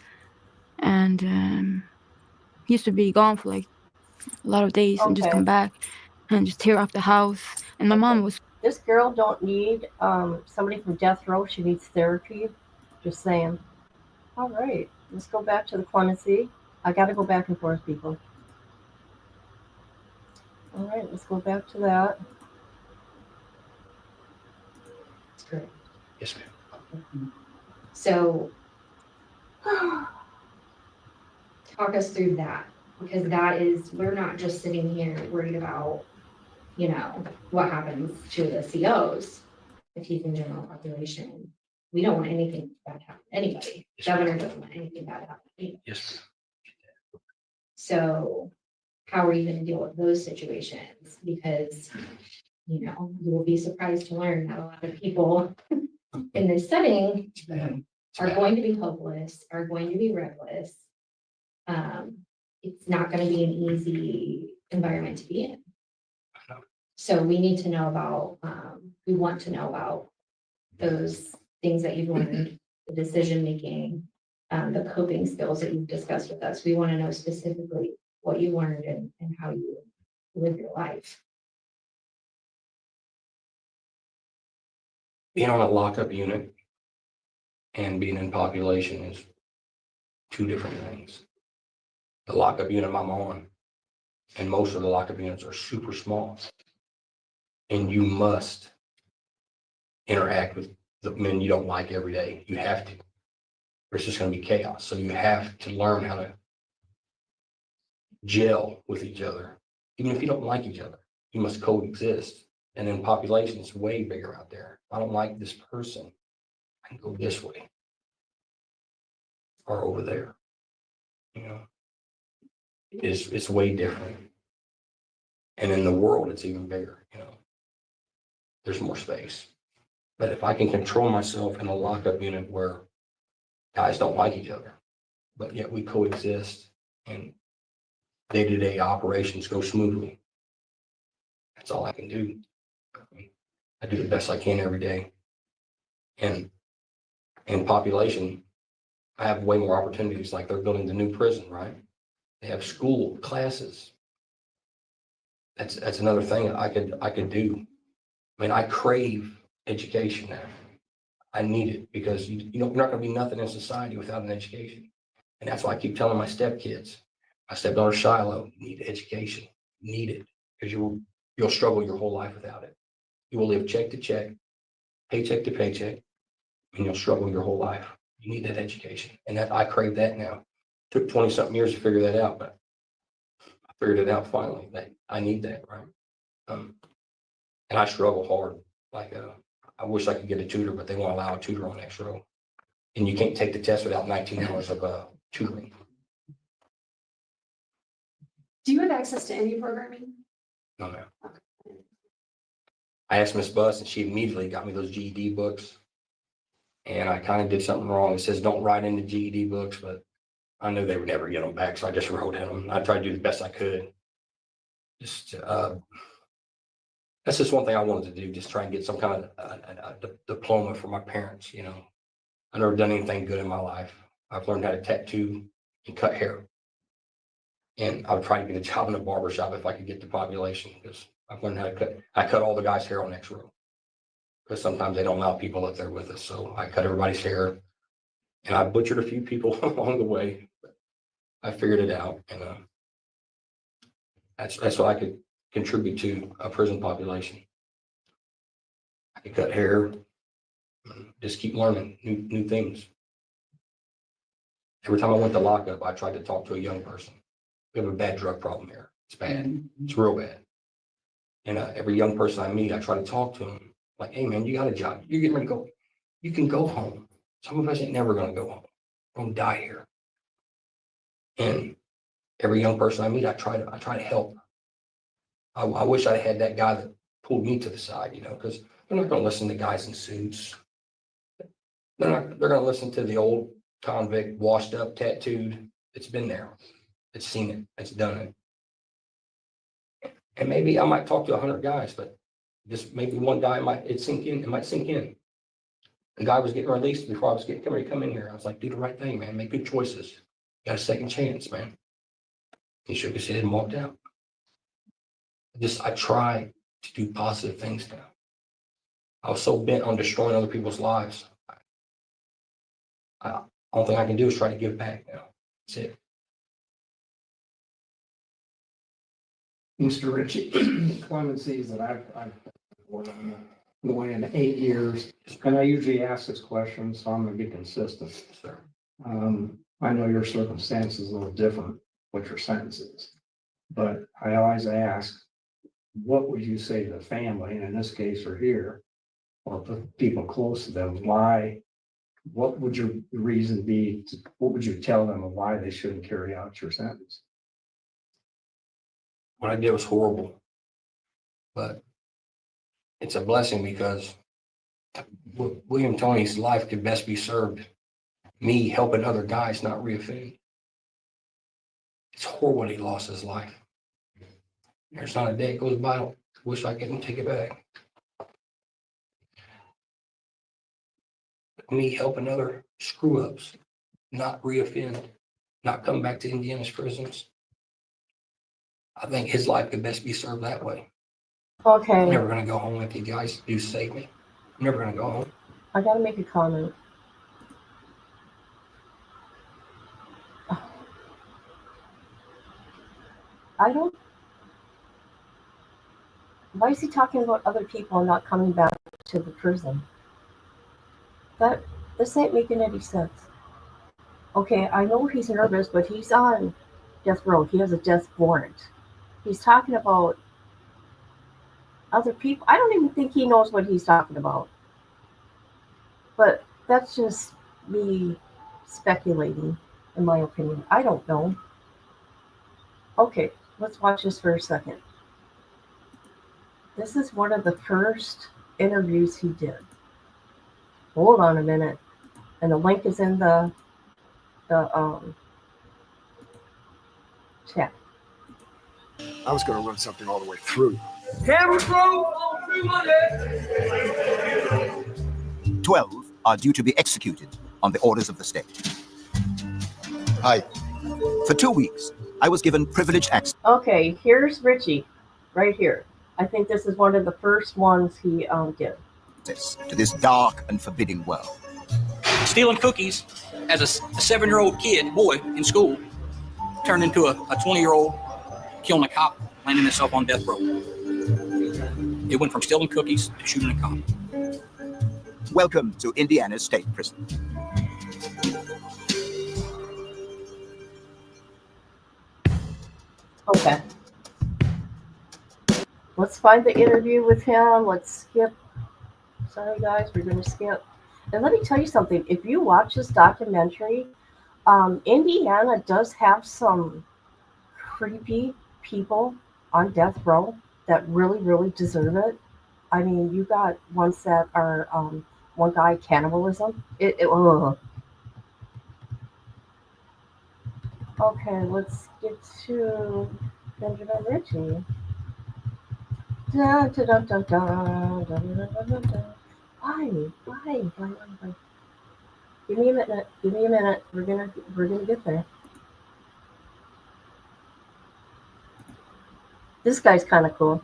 S10: and he used to be gone for like a lot of days and just come back and just tear up the house. And my mom was.
S2: This girl don't need somebody from death row. She needs therapy. Just saying. All right, let's go back to the Clemency. I got to go back and forth, people. All right, let's go back to that.
S7: That's correct. Yes, ma'am.
S8: So talk us through that, because that is, we're not just sitting here worried about, you know, what happens to the COs if he's in general population. We don't want anything bad to happen to anybody.
S7: Yes,
S8: Governor doesn't want anything bad to happen to anybody.
S7: Yes.
S8: So how are you going to deal with those situations? Because, you know, you will be surprised to learn that a lot of people in this setting are going to be hopeless, are going to be reckless. It's not going to be an easy environment to be in. So we need to know about, we want to know about those things that you've learned, the decision making, the coping skills that you've discussed with us. We want to know specifically what you learned and how you live your life.
S7: Being on a lockup unit and being in population is two different things. The lockup unit I'm on, and most of the lockup units are super small, and you must interact with the men you don't like every day. You have to, or it's just going to be chaos. So you have to learn how to gel with each other. Even if you don't like each other, you must coexist. And in population, it's way bigger out there. If I don't like this person, I can go this way or over there. You know, it's way different. And in the world, it's even bigger. You know, there's more space. But if I can control myself in a lockup unit where guys don't like each other, but yet we coexist and day-to-day operations go smoothly, that's all I can do. I do the best I can every day. And in population, I have way more opportunities. Like they're building the new prison, right? They have school classes. That's another thing I could do. I mean, I crave education now. I need it because you're not going to be nothing in society without an education. And that's why I keep telling my stepkids, my stepdaughter Shiloh, you need education, you need it, because you'll struggle your whole life without it. You will live check to check, paycheck to paycheck, and you'll struggle your whole life. You need that education. And that I crave that now. Took 20 something years to figure that out, but I figured it out finally that I need that, right? And I struggle hard. Like, I wish I could get a tutor, but they won't allow a tutor on X-row. And you can't take the test without 19 hours of tutoring.
S13: Do you have access to any programming?
S7: No, ma'am. I asked Miss Buss and she immediately got me those GED books. And I kind of did something wrong. It says don't write in the GED books, but I knew they would never get them back. So I just wrote in them. I tried to do the best I could. Just, that's just one thing I wanted to do. Just try and get some kind of a diploma for my parents. You know, I've never done anything good in my life. I've learned how to tattoo and cut hair. And I would try to get a job in a barber shop if I could get the population, because I've learned how to cut. I cut all the guys' hair on X-row because sometimes they don't allow people up there with us. So I cut everybody's hair, and I butchered a few people along the way. But I figured it out, and that's what I could contribute to a prison population. I could cut hair, just keep learning new things. Every time I went to lockup, I tried to talk to a young person. We have a bad drug problem here. It's bad. It's real bad. And every young person I meet, I try to talk to them. Like, hey man, you got a job. You're getting ready to go. You can go home. Some of us ain't never gonna go home. We're gonna die here. And every young person I meet, I try to help. I wish I had that guy that pulled me to the side, you know, because they're not gonna listen to guys in suits. They're gonna listen to the old convict, washed up, tattooed. It's been there. It's seen it. It's done it. And maybe I might talk to 100 guys, but just maybe one guy it sink in. It might sink in. The guy was getting released before I was getting ready to come in here. I was like, do the right thing, man. Make good choices. You got a second chance, man. He shook his head and walked out. I try to do positive things now. I was so bent on destroying other people's lives. Only thing I can do is try to give back now. That's it.
S14: Mr. Ritchie, Clemency that I've going into 8 years, and I usually ask this question, so I'm gonna be consistent.
S7: Sir.
S14: I know your circumstances a little different, what your sentence is, but I always ask, what would you say to the family, and in this case or here, or people close to them, why, what would your reason be, what would you tell them of why they shouldn't carry out your sentence?
S7: What I did was horrible, but it's a blessing because William Tony's life could best be served me helping other guys not reoffend. It's horrible he lost his life. There's not a day goes by I don't wish I couldn't take it back. But me helping other screw ups not reoffend, not come back to Indiana's prisons. I think his life could best be served that way.
S2: Okay.
S7: I'm never gonna go home if you guys do save me. I'm never gonna go home.
S2: I gotta make a comment. Why is he talking about other people not coming back to the prison? This ain't making any sense. Okay, I know he's nervous, but he's on death row. He has a death warrant. He's talking about other people. I don't even think he knows what he's talking about. But that's just me speculating, in my opinion. I don't know. Okay, let's watch this for a second. This is one of the first interviews he did. Hold on a minute. And the link is in the chat.
S5: I was going to run something all the way through.
S3: Camera roll, 12 are due to be executed on the orders of the state.
S5: Hi.
S3: For 2 weeks, I was given privileged access.
S2: Okay, here's Ritchie, right here. I think this is one of the first ones he did.
S3: To this dark and forbidding world.
S4: Stealing cookies as a 7-year-old boy in school, turned into a 20-year-old killing a cop, landing himself on death row. It went from stealing cookies to shooting a cop.
S3: Welcome to Indiana's State Prison.
S2: Okay. Let's find the interview with him. Let's skip. Sorry, guys, we're going to skip. And let me tell you something. If you watch this documentary, Indiana does have some creepy people on death row that really, really deserve it. I mean, you got ones that are, one guy, cannibalism. Okay, let's get to Benjamin Ritchie. Da, da, da, da, da, da, da, da, da. Why? Give me a minute. We're gonna get there. This guy's kind of cool.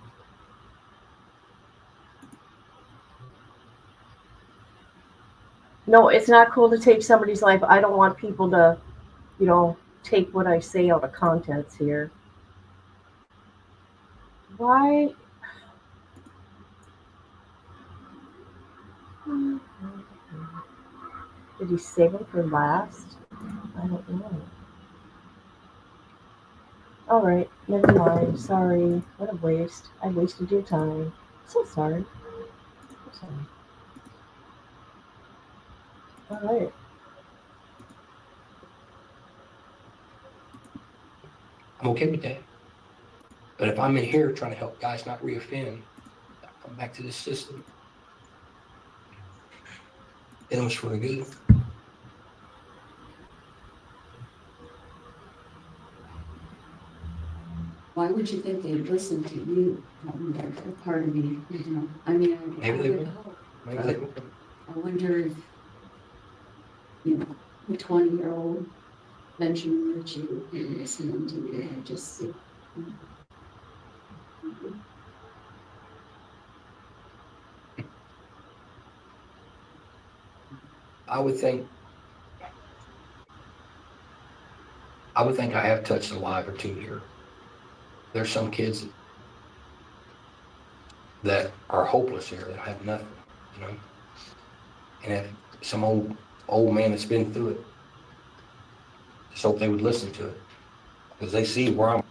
S2: No, it's not cool to take somebody's life. I don't want people to, take what I say out of context here. Why? Did he save him for last? I I don't know. All right, never mind. Sorry. What a waste. I wasted your time. So sorry. So sorry. All right.
S7: I'm okay with that. But if I'm in here trying to help guys not reoffend, I come back to this system. It was for the good.
S6: Why would you think they'd listen to you? That part of me, you know, I mean, I
S7: Maybe they
S6: would
S7: will.
S6: hope.
S7: Maybe they will.
S6: I wonder if, you know, a 20-year-old Benjamin Ritchie would be listening to you and just see.
S7: I would think I have touched a life or two here. There's some kids that are hopeless here that have nothing, you know. And if some old man that's been through it, just hope they would listen to it because they see where I'm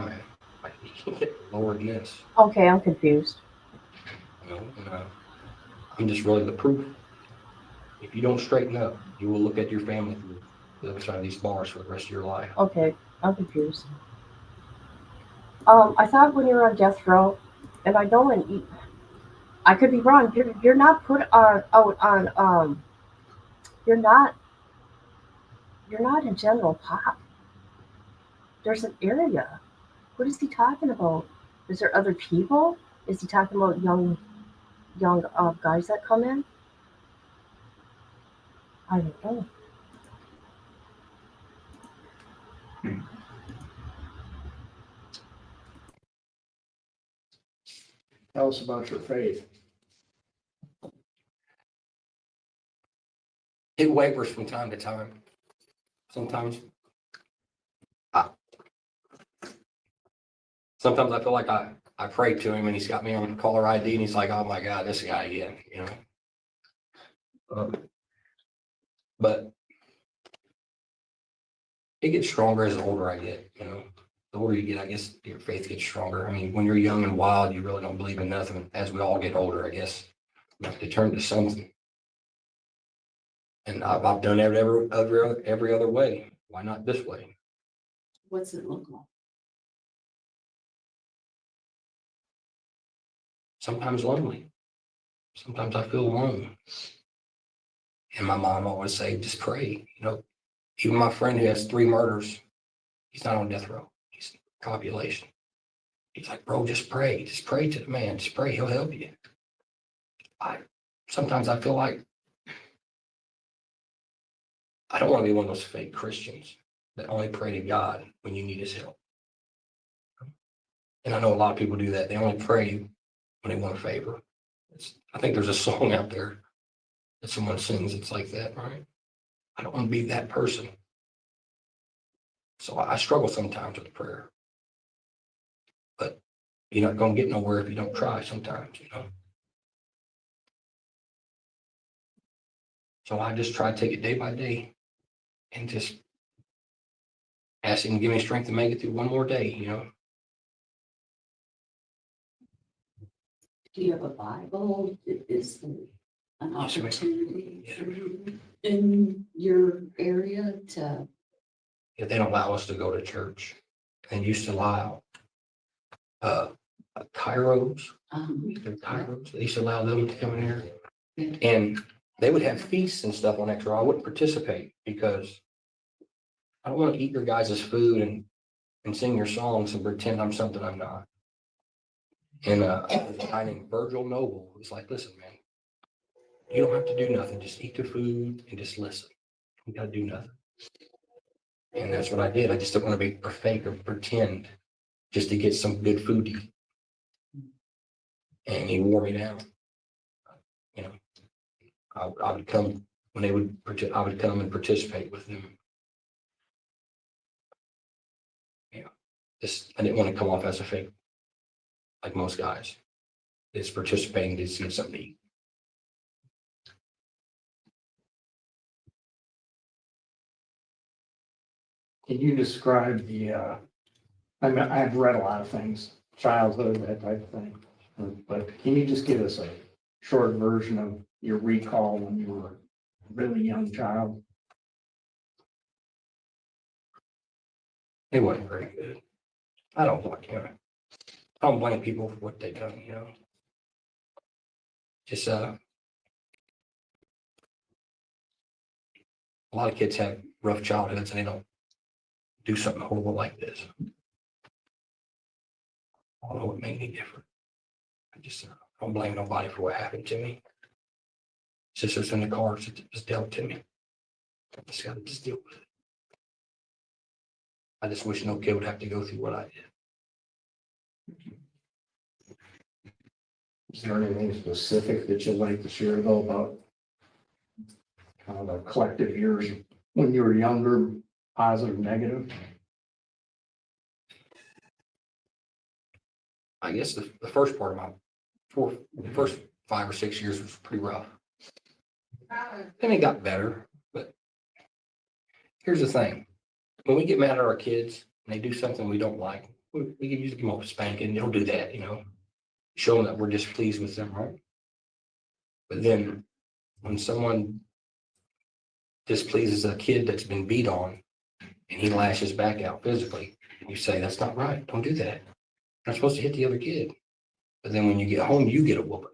S7: at. Like, lower than this,
S2: Okay, I'm confused.
S7: you know. And I'm just really the proof. If you don't straighten up, you will look at your family through the other side of these bars for the rest of your life.
S2: Okay, I'm confused. I thought when you were on death row, and I know I could be wrong. You're not put on out on you're not in general pop. There's an area. What is he talking about? Is there other people? Is he talking about young guys that come in? I don't know.
S14: Tell us about your faith.
S7: It wavers from time to time. Sometimes I feel like I pray to him and he's got me on caller ID and he's like, oh my God, this guy again, you know. But it gets stronger as the older I get, you know. The older you get, I guess your faith gets stronger. I mean, when you're young and wild, you really don't believe in nothing. As we all get older, I guess you have to turn to something. And I've done it every other way. Why not this way?
S6: What's it look like?
S7: Sometimes lonely. Sometimes I feel alone. And my mom always say, just pray. You know, even my friend who has 3 murders, he's not on death row. He's copulation. He's like, bro, just pray. Just pray to the man. Just pray. He'll help you. Sometimes I feel like I don't want to be one of those fake Christians that only pray to God when you need his help. And I know a lot of people do that. They only pray when they want a favor. I think there's a song out there that someone sings. It's like that, right? I don't want to be that person. So I struggle sometimes with prayer. But you're not going to get nowhere if you don't try sometimes, you know. So I just try to take it day by day and just ask him to give me strength to make it through one more day, you know.
S6: Do you have a Bible? Is there an
S7: Yes, ma'am.
S6: opportunity for you in your area to?
S7: Yeah, they don't allow us to go to church. And used to allow Kairos. Kairos. They used to allow them to come in here. And they would have feasts and stuff on extra. I wouldn't participate because I don't want to eat your guys' food and sing your songs and pretend I'm something I'm not. And a guy named Virgil Noble was like, listen, man, you don't have to do nothing. Just eat the food and just listen. You got to do nothing. And that's what I did. I just didn't want to be fake or pretend just to get some good food to eat. And he wore me down. You know, I would come when they would, I would come and participate with them. Yeah, I didn't want to come off as a fake, like most guys. It's participating to see something to eat.
S14: Can you describe the, I mean, I've read a lot of things, childhood, that type of thing. But can you just give us a short version of your recall when you were a really young child?
S7: It wasn't very good. I don't like, I don't blame people for what they've done, Just, a lot of kids have rough childhoods and they don't do something horrible like this. Although it made me different. I just don't blame nobody for what happened to me. It's just what's in the cards that was dealt to me. I just got to just deal with it. I just wish no kid would have to go through what I did.
S14: Is there anything specific that you'd like to share though about kind of the collective years when you were younger, positive, negative?
S7: I guess the first part of the first 5 or 6 years was pretty rough. And it got better, but here's the thing. When we get mad at our kids and they do something we don't like, we can usually give them a spanking. They'll do that, show them that we're displeased with them, right? But then when someone displeases a kid that's been beat on and he lashes back out physically, you say, that's not right. Don't do that. You're not supposed to hit the other kid. But then when you get home, you get a whooping.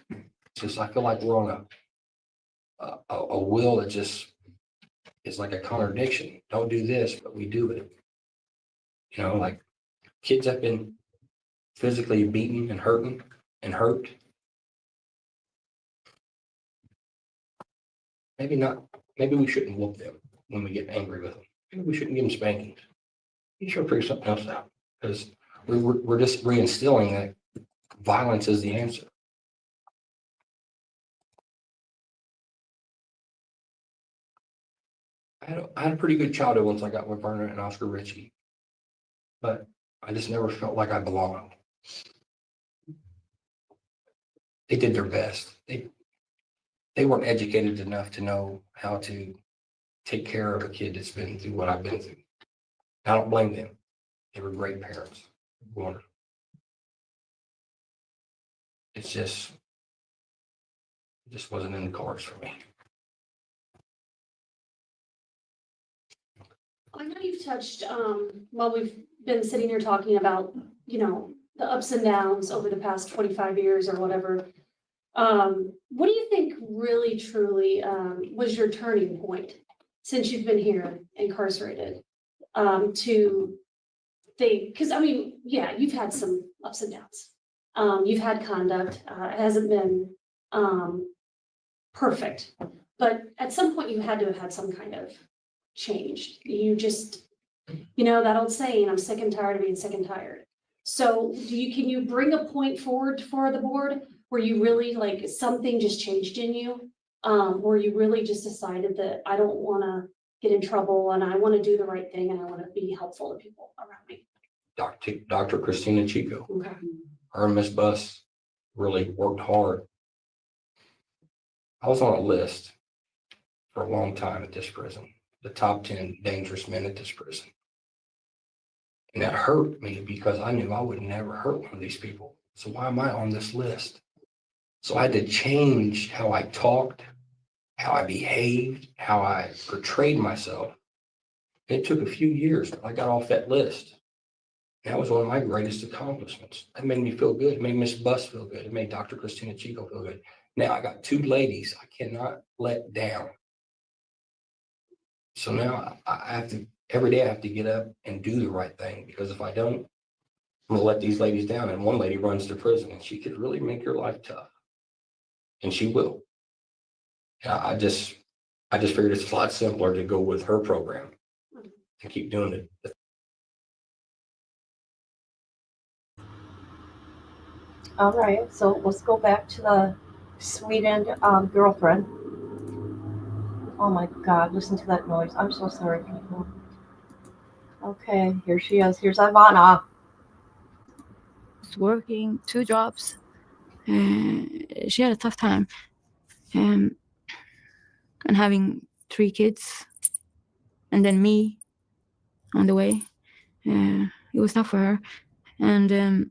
S7: It's just, I feel like we're on a wheel that just is like a contradiction. Don't do this, but we do it. Like kids have been physically beaten and hurting and hurt. Maybe not. Maybe we shouldn't whoop them when we get angry with them. Maybe we shouldn't give them spankings. You should figure something else out because we're just reinstilling that violence is the answer. I had a pretty good childhood once I got with Verna and Oscar Ritchie, but I just never felt like I belonged. They did their best. They weren't educated enough to know how to take care of a kid that's been through what I've been through. I don't blame them. They were great parents. Wonderful. It just wasn't in the cards for me.
S13: I know you've touched, while we've been sitting here talking about, the ups and downs over the past 25 years or whatever. What do you think really, truly was your turning point since you've been here incarcerated to think? Because, you've had some ups and downs. You've had conduct. It hasn't been perfect. But at some point, you had to have had some kind of change. You just, that old saying, I'm sick and tired of being sick and tired. So can you bring a point forward for the board where you really like something just changed in you? Where you really just decided that I don't want to get in trouble and I want to do the right thing and I want to be helpful to people around me?
S7: Dr. Christina Chico.
S13: Okay.
S7: Her and Miss Buss really worked hard. I was on a list for a long time at this prison, the top 10 dangerous men at this prison. And that hurt me because I knew I would never hurt one of these people. So why am I on this list? So I had to change how I talked, how I behaved, how I portrayed myself. And it took a few years, but I got off that list. That was one of my greatest accomplishments. That made me feel good. It made Miss Buss feel good. It made Dr. Christina Chico feel good. Now I got 2 ladies I cannot let down. So now I have to, every day I have to get up and do the right thing, because if I don't, I'm gonna let these ladies down. And one lady runs the prison and she could really make your life tough. And she will. I just figured it's a lot simpler to go with her program and keep doing it.
S2: All right, so let's go back to the sweetened girlfriend. Oh my God, listen to that noise. I'm so sorry, people. Okay, here she is. Here's Ivana.
S10: Working 2 jobs. She had a tough time. And having 3 kids. And then me. on the way. It was tough for her. And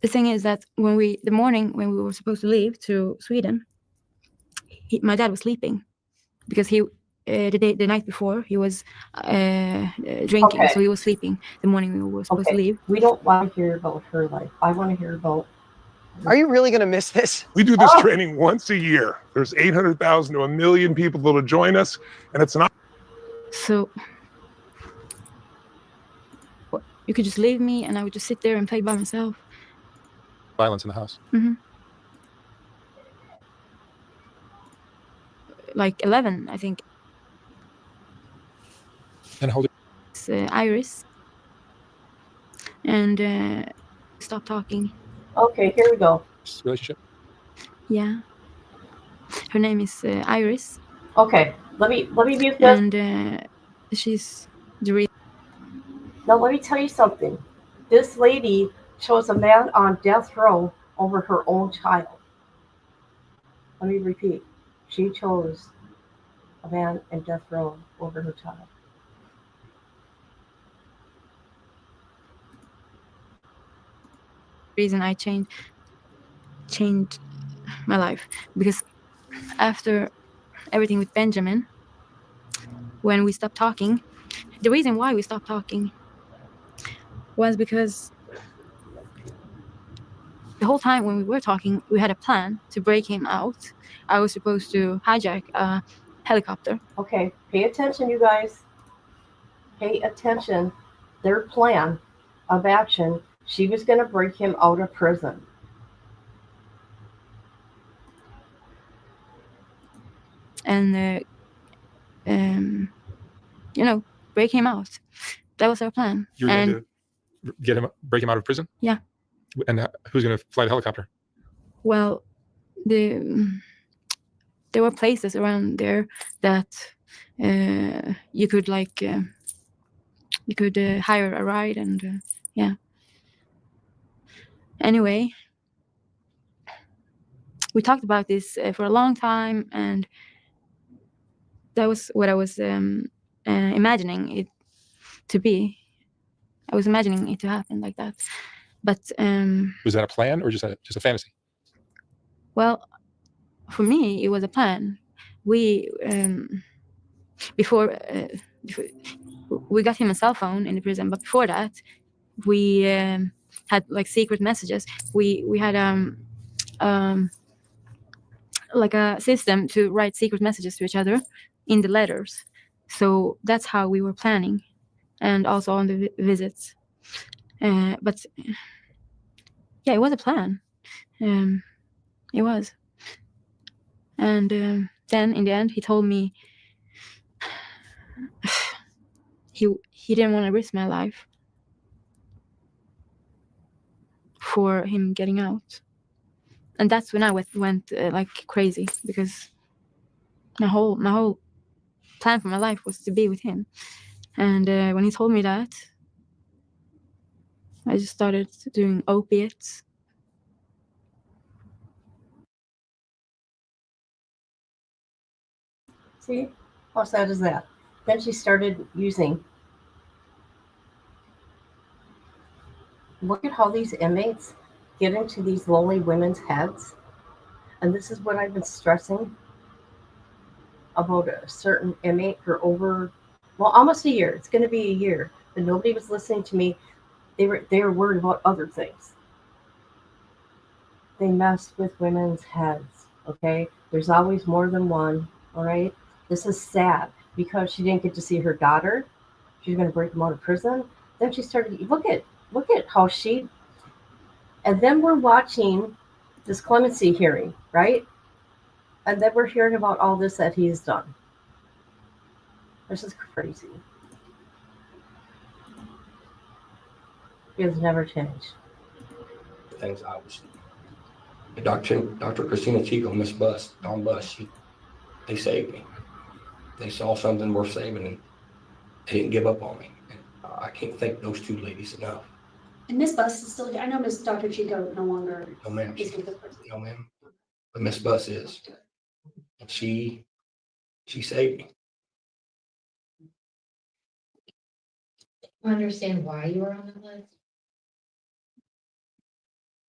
S10: the thing is that the morning when we were supposed to leave to Sweden, my dad was sleeping because the night before he was drinking,
S2: Okay.
S10: so he was sleeping the morning we were supposed to leave.
S2: We don't want to hear about her life. I want to hear about.
S15: Are you really going to miss this?
S11: We do this training once a year. There's 800,000 to 1 million people that'll join us, and it's not.
S10: So you could just leave me, and I would just sit there and play by myself.
S11: Violence in the house.
S10: Mm-hmm. Like 11, I think.
S11: And hold it.
S10: It's Iris. And stop talking.
S2: Okay, here we go.
S11: Relationship.
S10: Yeah. Her name is Iris.
S2: Okay, let me mute this.
S10: And she's the reason.
S2: Now let me tell you something. This lady chose a man on death row over her own child. Let me repeat. She chose a man in death row over her child.
S10: Reason I changed my life, because after everything with Benjamin, when we stopped talking, the reason why we stopped talking was because the whole time when we were talking, we had a plan to break him out. I was supposed to hijack a helicopter.
S2: Okay, pay attention, you guys. Pay attention. Their plan of action, she was going to break him out of prison.
S10: And break him out. That was our plan.
S11: You were going to break him out of prison?
S10: Yeah.
S11: And who's going to fly the helicopter?
S10: Well, there were places around there that you could hire a ride, and yeah. Anyway, we talked about this for a long time, and that was what I was imagining it to be. I was imagining it to happen like that. But
S11: was that a plan or just a fantasy?
S10: Well, for me, it was a plan. We before we got him a cell phone in the prison, but before that, we had like secret messages. We had like a system to write secret messages to each other in the letters. So that's how we were planning, and also on the visits. But yeah, it was a plan. It was. And then in the end, he told me he didn't want to risk my life for him getting out. And that's when I went like crazy, because my whole plan for my life was to be with him. And when he told me that, I just started doing opiates.
S2: See? How sad is that? Then she started using. Look at how these inmates get into these lonely women's heads. And this is what I've been stressing about a certain inmate for almost a year. It's going to be a year. But nobody was listening to me. They were worried about other things. They mess with women's heads, okay? There's always more than one, all right? This is sad because she didn't get to see her daughter. She's going to break them out of prison. Then she started, look at how she, and then we're watching this clemency hearing, right? And then we're hearing about all this that he's done. This is crazy. He has never changed.
S7: Things I was. Dr. Christina Chico, Miss Bus, Dawn Bus, they saved me. They saw something worth saving, and they didn't give up on me. And I can't thank those two ladies enough.
S13: And Miss Bus is still here. I know Miss Dr. Chico no longer
S7: No, ma'am.
S13: is with the person.
S7: No, ma'am. But Miss Bus is. And she saved me.
S8: understand why you were on the list?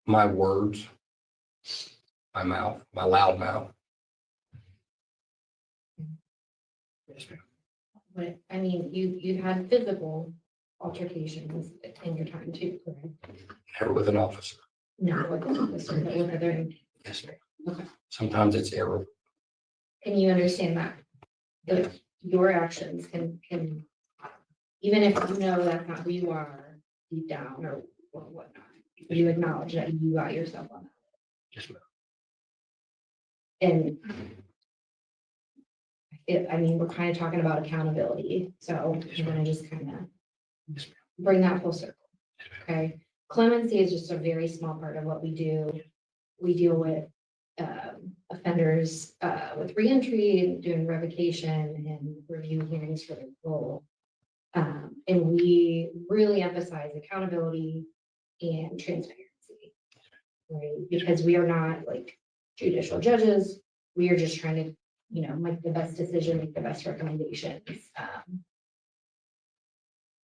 S7: My words, my mouth, my loud mouth. Yes, ma'am.
S8: But, I mean, you had physical altercations in your time too, correct?
S7: Never with an officer.
S8: Not with an officer, but with other,
S7: Yes, ma'am.
S8: okay.
S7: Sometimes it's error.
S8: Can you understand that? That your actions can, even if you know that's not who you are deep down or whatnot, you acknowledge that you got yourself on that.
S7: Yes, ma'am.
S8: And I mean, we're kind of talking about accountability, so I'm gonna just kind of bring that full circle. Okay, clemency is just a very small part of what we do. We deal with offenders with reentry and doing revocation and review hearings for their parole. And we really emphasize accountability and transparency, right? Because we are not like judicial judges. We are just trying to, make the best decision, make the best recommendations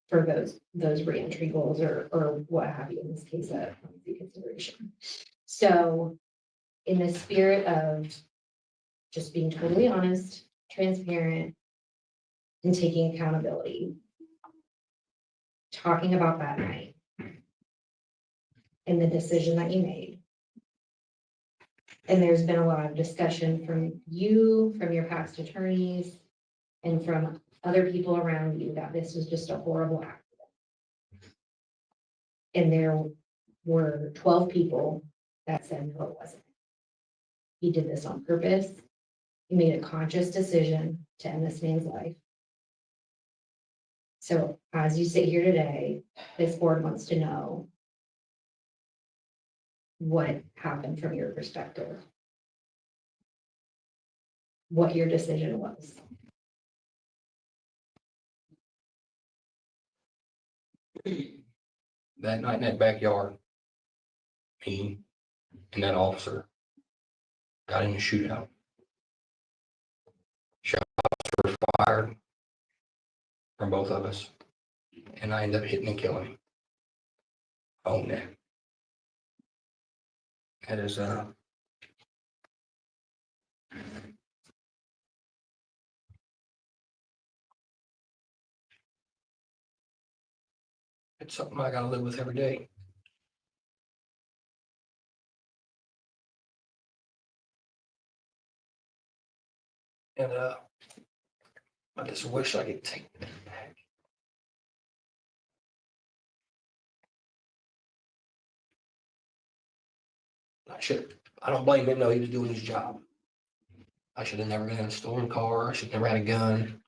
S8: for those reentry goals or what have you, in this case, a clemency consideration. So in the spirit of just being totally honest, transparent, and taking accountability, talking about that night and the decision that you made. And there's been a lot of discussion from you, from your past attorneys, and from other people around you that this was just a horrible accident. And there were 12 people that said, no, it wasn't. He did this on purpose. He made a conscious decision to end this man's life. So as you sit here today, this board wants to know what happened from your perspective, what your decision was.
S7: That night in that backyard, me and that officer got in a shootout. Shots were fired from both of us, and I ended up hitting and killing him. Own that. That is it's something I gotta live with every day. And I just wish I could take that back. I don't blame him though, he was doing his job. I should have never been in a stolen car, I should have never had a gun.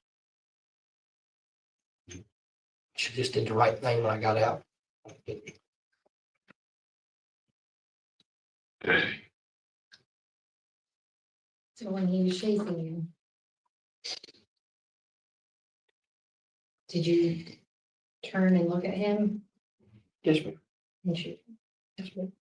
S7: Should just did the right thing when I got out.
S8: So when he was chasing you, did you turn and look at him
S7: Yes, ma'am.
S8: and shoot?
S7: Yes, ma'am.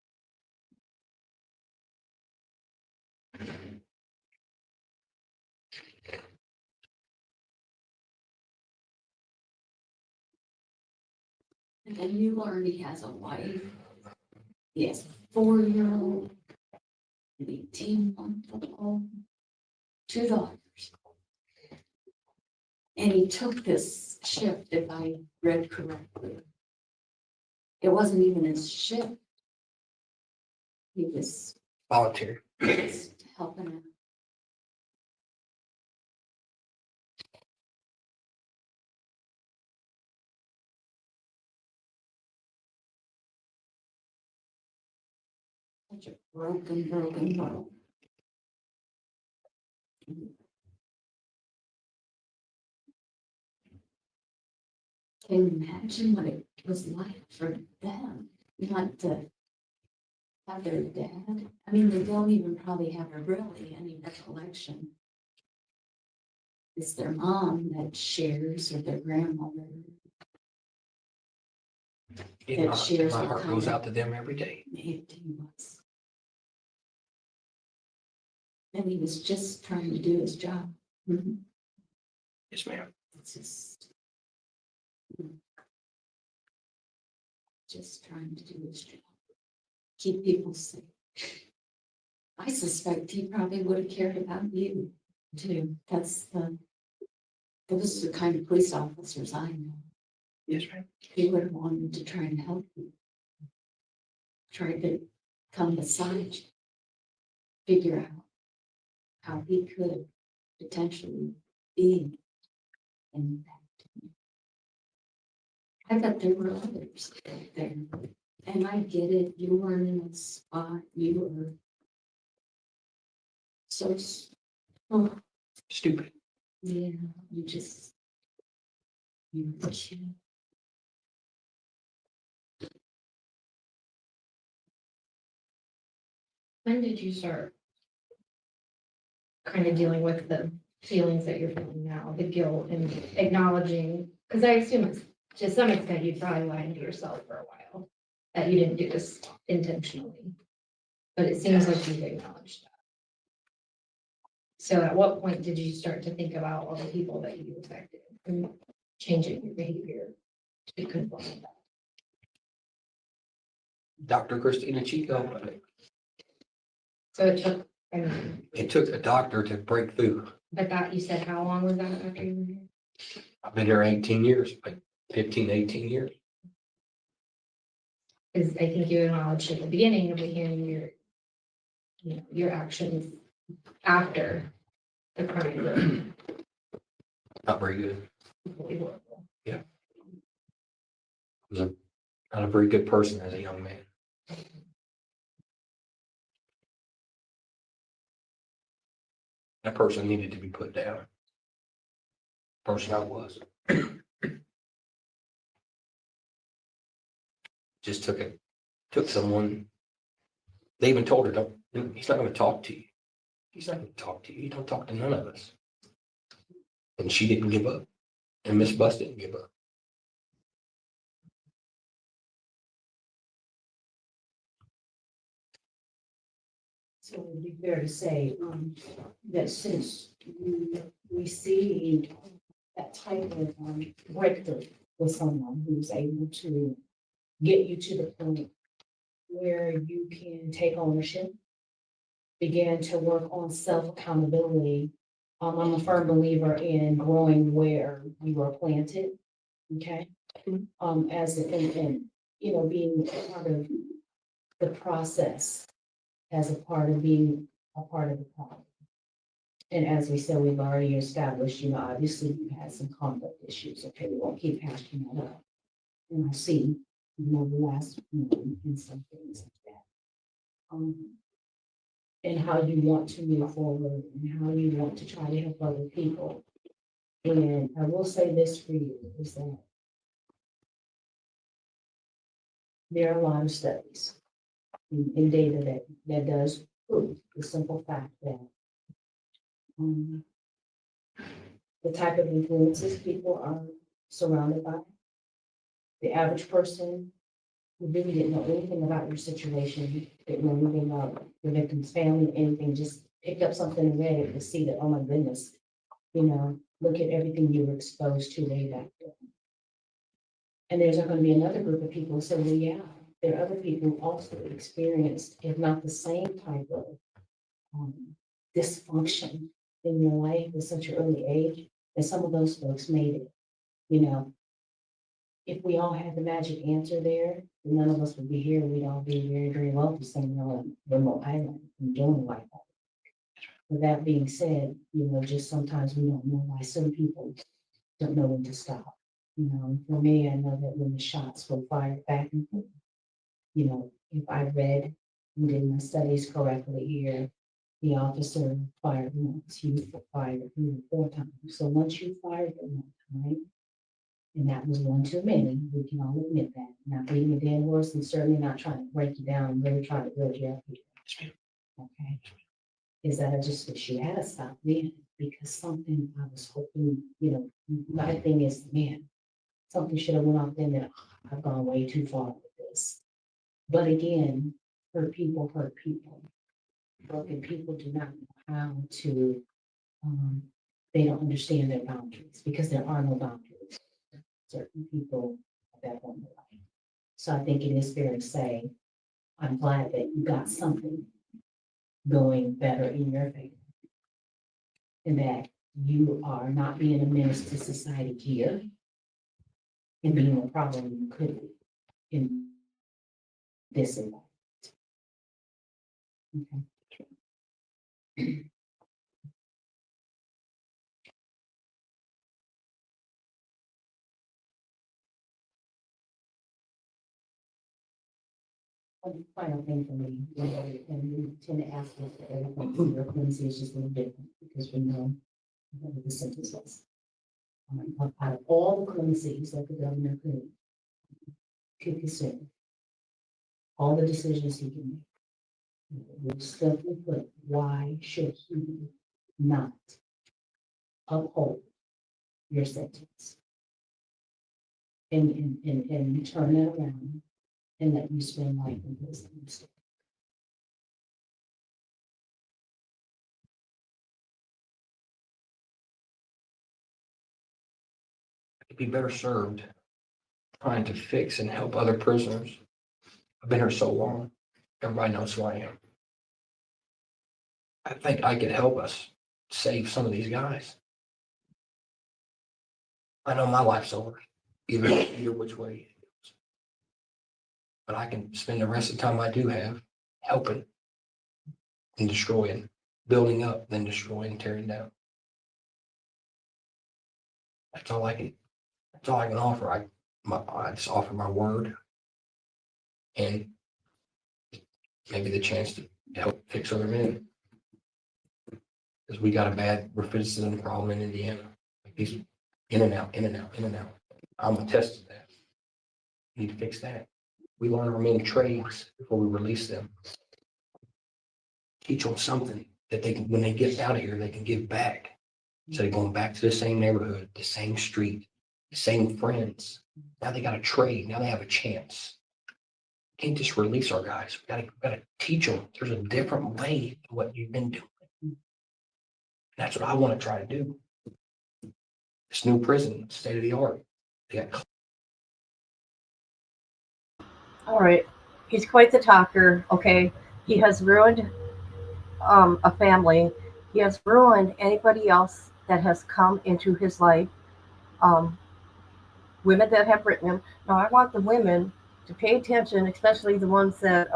S6: And then you learn he has a wife. He has a 4-year-old, an 18-month-old, 2 daughters. And he took this shift, if I read correctly. It wasn't even his shift. He was
S7: Volunteer.
S6: just helping him. Such a broken world. Can you imagine what it was like for them not to have their dad? I mean, they don't even probably have really any recollection. It's their mom that shares, or their grandmother.
S7: My
S6: That shares
S7: my
S6: what
S7: heart
S6: kind
S7: goes
S6: of
S7: out to them every day.
S6: man he was. And he was just trying to do his job.
S7: Yes, ma'am.
S6: It's just. just trying to do his job, keep people safe. I suspect he probably would have cared about you too. Those are the kind of police officers I know.
S15: Yes, right.
S6: He would have wanted to try and help you. Try to come beside you, figure out how he could potentially be in that. I bet there were others out there. And I get it, you weren't in a spot, you were so, oh,
S7: Stupid.
S6: yeah, you were a kid.
S8: When did you start kind of dealing with the feelings that you're feeling now, the guilt and acknowledging? Because I assume it's, to some extent, you probably lied to yourself for a while, that you didn't do this intentionally. But it seems like you've acknowledged that. So at what point did you start to think about all the people that you affected and changing your behavior to conform to that?
S7: Dr. Christina Chico.
S8: So it took, I mean,
S7: It took a doctor to break through.
S8: but that, you said, how long was that after you were here?
S7: I've been here 18 years, like 15, 18 years.
S8: Because I think you acknowledged at the beginning of the hearing your actions after the crime were
S7: Not very good.
S8: completely horrible.
S7: Yeah. I was not a very good person as a young man. That person needed to be put down. Person I was. Just took someone. They even told her, don't, he's not going to talk to you. He's not going to talk to you. He don't talk to none of us. And she didn't give up. And Miss Bus didn't give up.
S9: So it would be fair to say that since you received that type of breakthrough with someone who's able to get you to the point where you can take ownership, begin to work on self-accountability. I'm a firm believer in growing where you are planted, okay? As in, being part of the process as a part of being a part of the problem. And as we said, we've already established, obviously you had some conflict issues. Okay, we won't keep hashing that up. And I see, the last, in some things like that. And how you want to move forward and how you want to try to help other people. And I will say this for you is that there are a lot of studies in data that does prove the simple fact that the type of influences people are surrounded by, the average person who really didn't know anything about your situation, didn't know anything about the victim's family, anything, just picked up something and read it to see that, oh my goodness, look at everything you were exposed to way back then. And there's going to be another group of people who say, well, yeah, there are other people who also experienced, if not the same type of dysfunction in your life at such an early age, and some of those folks made it. If we all had the magic answer there, none of us would be here. We'd all be very, very wealthy somewhere on a remote island and doing like that. With that being said, just sometimes we don't know why some people don't know when to stop. For me, I know that when the shots were fired back and forth, if I read and did my studies correctly here, the officer fired once, you fired 4 times. So once you fired them 1 time, and that was one too many, we can all admit that. Not beating a dead horse and certainly not trying to break you down, really trying to build you up here. Okay. Is that I just wish you had stopped then, because something I was hoping, my thing is, man, something should have went off then that I've gone way too far with this. But again, hurt people hurt people. Broken people do not know how to, they don't understand their boundaries because there are no boundaries. Certain people at that point in life. So I think it is fair to say, I'm glad that you got something going better in your favor. And that you are not being a menace to society here and being a problem you could be in this environment. Okay. One final thing for me, and we tend to ask this for everything, so your Clemency is just a little different, because we know what the sentence was. Out of all the clemencies that the governor could consider, all the decisions he can make, we'll simply put, why should he not uphold your sentence? And turn it around and let you spend life in prison instead.
S7: I'd be better served trying to fix and help other prisoners. I've been here so long, everybody knows who I am. I think I could help us save some of these guys. I know my life's over, either which way it goes. But I can spend the rest of the time I do have helping and destroying, building up, then destroying, tearing down. That's all I can offer. I just offer my word and maybe the chance to help fix other men. Because we got a bad recidivism problem in Indiana. Like these in and out, in and out, in and out. I'm attested to that. Need to fix that. We learn our men trades before we release them. Teach them something that they can, when they get out of here, they can give back. Instead of going back to the same neighborhood, the same street, the same friends. Now they got a trade. Now they have a chance. Can't just release our guys. We gotta teach them. There's a different way than what you've been doing. That's what I want to try to do. This new prison, state of the art. They got.
S2: All right. He's quite the talker. Okay. He has ruined a family. He has ruined anybody else that has come into his life. Women that have written him. Now, I want the women to pay attention, especially the ones that,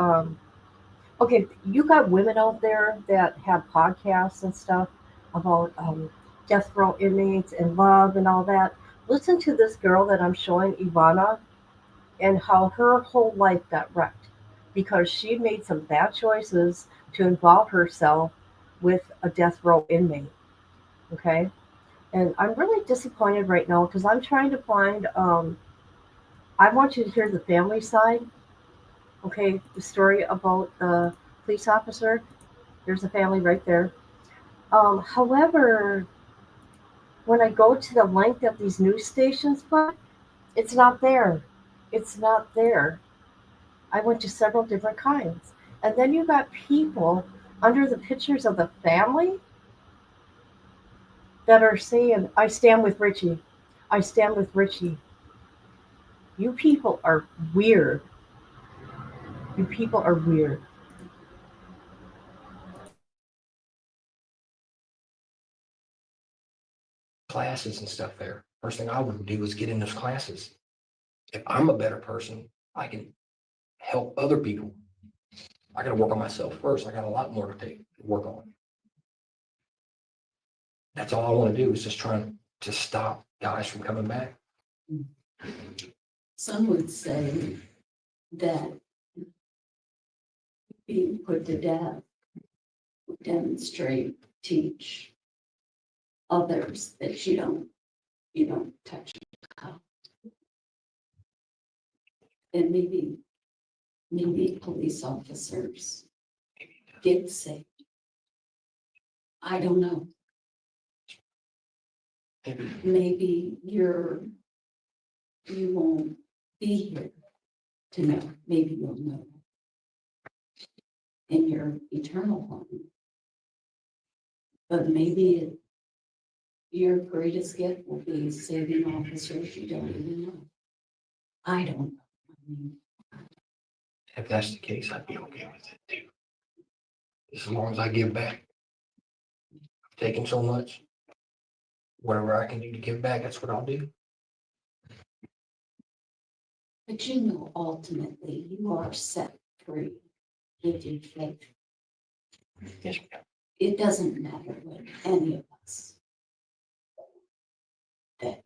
S2: okay, you got women out there that have podcasts and stuff about death row inmates and love and all that. Listen to this girl that I'm showing, Ivana, and how her whole life got wrecked because she made some bad choices to involve herself with a death row inmate. Okay? And I'm really disappointed right now because I'm trying to find, I want you to hear the family side. Okay? The story about the police officer. There's a family right there. However, when I go to the link that these news stations put, it's not there. It's not there. I went to several different kinds. And then you got people under the pictures of the family that are saying, I stand with Ritchie. I stand with Ritchie. You people are weird. You people are weird.
S7: Classes and stuff there. First thing I would do is get in those classes. If I'm a better person, I can help other people. I got to work on myself first. I got a lot more to work on. That's all I want to do is just trying to stop guys from coming back.
S6: Some would say that being put to death would demonstrate, teach others that you don't touch the cup. And maybe police officers get saved. I don't know. Maybe you won't be here to know. Maybe you'll know in your eternal home. But maybe your greatest gift will be saving officers you don't even know. I don't know. I mean,
S7: If that's the case, I'd be okay with it too. As long as I give back. I've taken so much. Whatever I can do to give back, that's what I'll do.
S6: But you know, ultimately, you are set free with your faith.
S7: Yes, ma'am.
S6: It doesn't matter what any of us that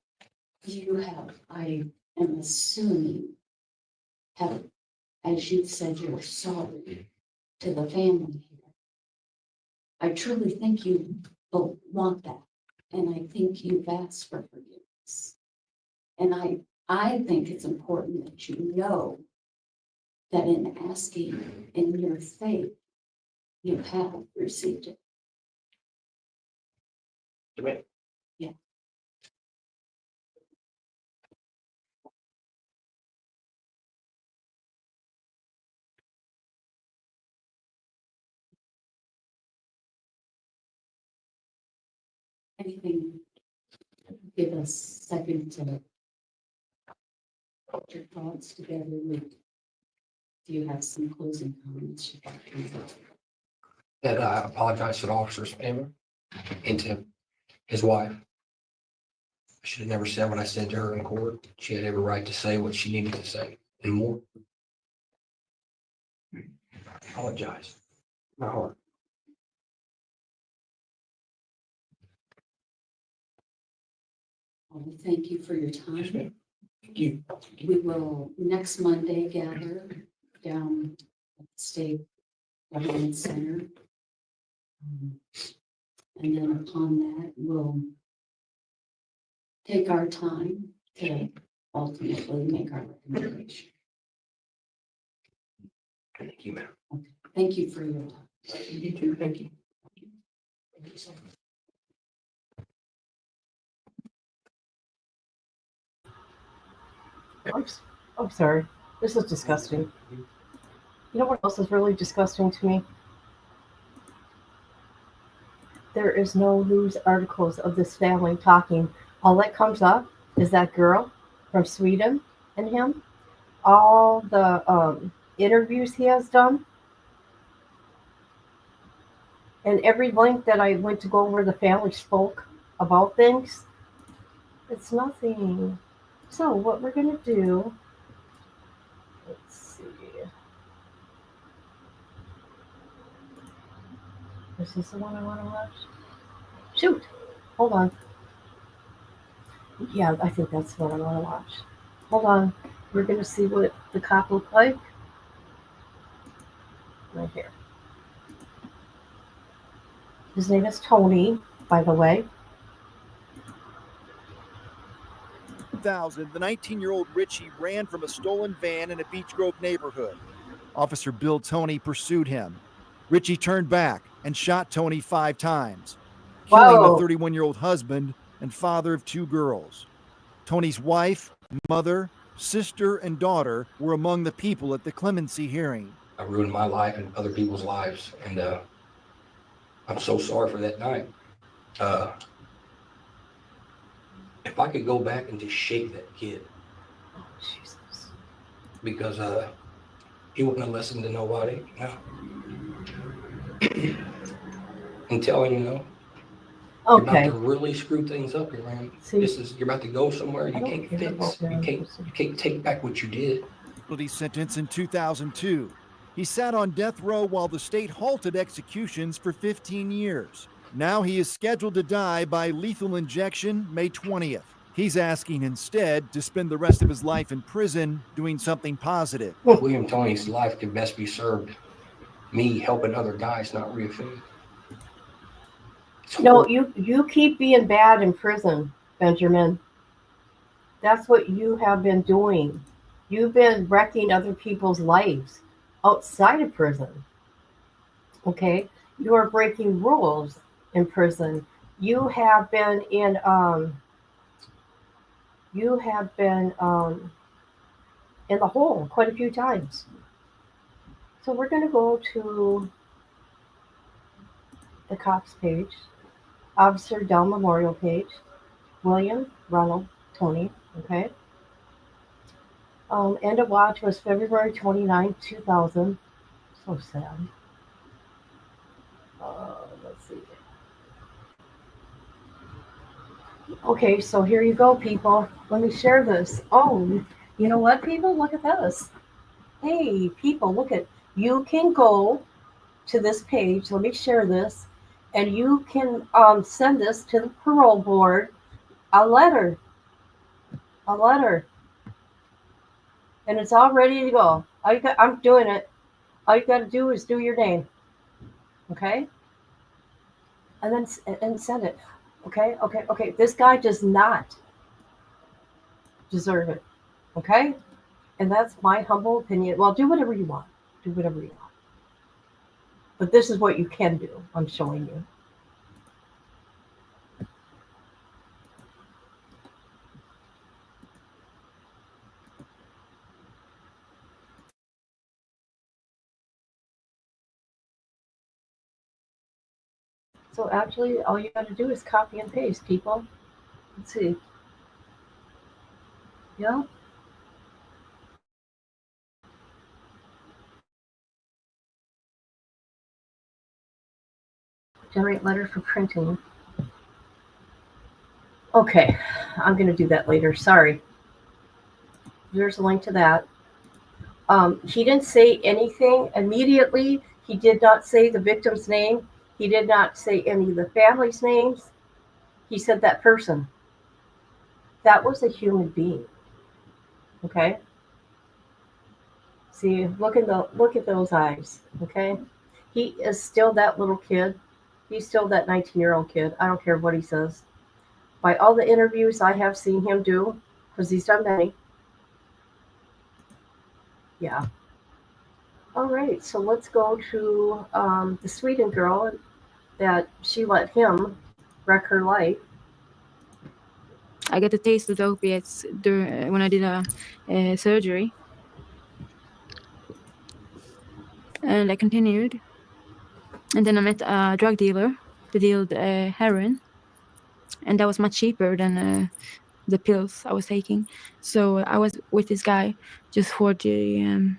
S6: you have, I am assuming, have, as you've said, you're sorry to the family here. I truly think you both want that. And I think you've asked for forgiveness. And I think it's important that you know that in asking in your faith, you have received it.
S7: Amen.
S6: Yeah. Anything, give us a second to put your thoughts together. Do you have some closing comments?
S7: That I apologize to the officer's family and to his wife. I should have never said what I said to her in court. She had every right to say what she needed to say and more. I apologize. My heart.
S6: Well, thank you for your time.
S7: Yes, ma'am. Thank you.
S6: We will next Monday gather down at the State Government Center. And then upon that, we'll take our time to ultimately make our recommendation.
S7: Thank you, ma'am.
S6: Okay. Thank you for your time.
S7: You too. Thank you.
S6: Thank you so much.
S2: I'm sorry. This is disgusting. You know what else is really disgusting to me? There is no news articles of this family talking. All that comes up is that girl from Sweden and him. All the interviews he has done. And every link that I went to go where the family spoke about things, it's nothing. So what we're going to do, let's see. This is the one I want to watch. Shoot, hold on. Yeah, I think that's what I want to watch. Hold on. We're going to see what the cop looked like. Right here. His name is Tony, by the way.
S16: 2000, the 19-year-old Ritchie ran from a stolen van in a Beech Grove neighborhood. Officer Bill Tony pursued him. Ritchie turned back and shot Tony 5 times, killing the 31-year-old husband and father of 2 girls. Tony's wife, mother, sister, and daughter were among the people at the Clemency hearing.
S7: I ruined my life and other people's lives, and I'm so sorry for that night. If I could go back and just shake that kid, because he wouldn't have listened to nobody, you know. And tell him, you know, you're about to really screw things up here, man. You're about to go somewhere you can't fix. You can't take back what you did.
S16: Sentence in 2002. He sat on death row while the state halted executions for 15 years. Now he is scheduled to die by lethal injection May 20th. He's asking instead to spend the rest of his life in prison doing something positive.
S7: William Tony's life could best be served me helping other guys not reoffend.
S2: No, you keep being bad in prison, Benjamin. That's what you have been doing. You've been wrecking other people's lives outside of prison. Okay? You are breaking rules in prison. You have been in in the hole quite a few times. So we're going to go to the cops page, Officer Dell Memorial page, William Ronald Tony, okay? End of watch was February 29th, 2000. So sad. Let's see. Okay, so here you go, people. Let me share this. Oh, you know what, people? Look at this. Hey, people, look at. You can go to this page. Let me share this, and you can send this to the parole board. A letter, and it's all ready to go. I'm doing it. All you got to do is do your name, okay, and then send it. Okay. This guy does not deserve it, okay, and that's my humble opinion. Well, do whatever you want. Do whatever you want. But this is what you can do. I'm showing you. So actually, all you got to do is copy and paste, people. Let's see. Yeah. Generate letter for printing. Okay, I'm going to do that later. Sorry. There's a link to that. He didn't say anything immediately. He did not say the victim's name. He did not say any of the family's names. He said that person. That was a human being. Okay. See, look at those eyes. Okay. He is still that little kid. He's still that 19-year-old kid. I don't care what he says. By all the interviews I have seen him do, because he's done many. Yeah. All right, so let's go to the Sweden girl that she let him wreck her life.
S10: I got a taste of the opiates when I did a surgery. And I continued. And then I met a drug dealer that dealed heroin. And that was much cheaper than the pills I was taking. So I was with this guy just for the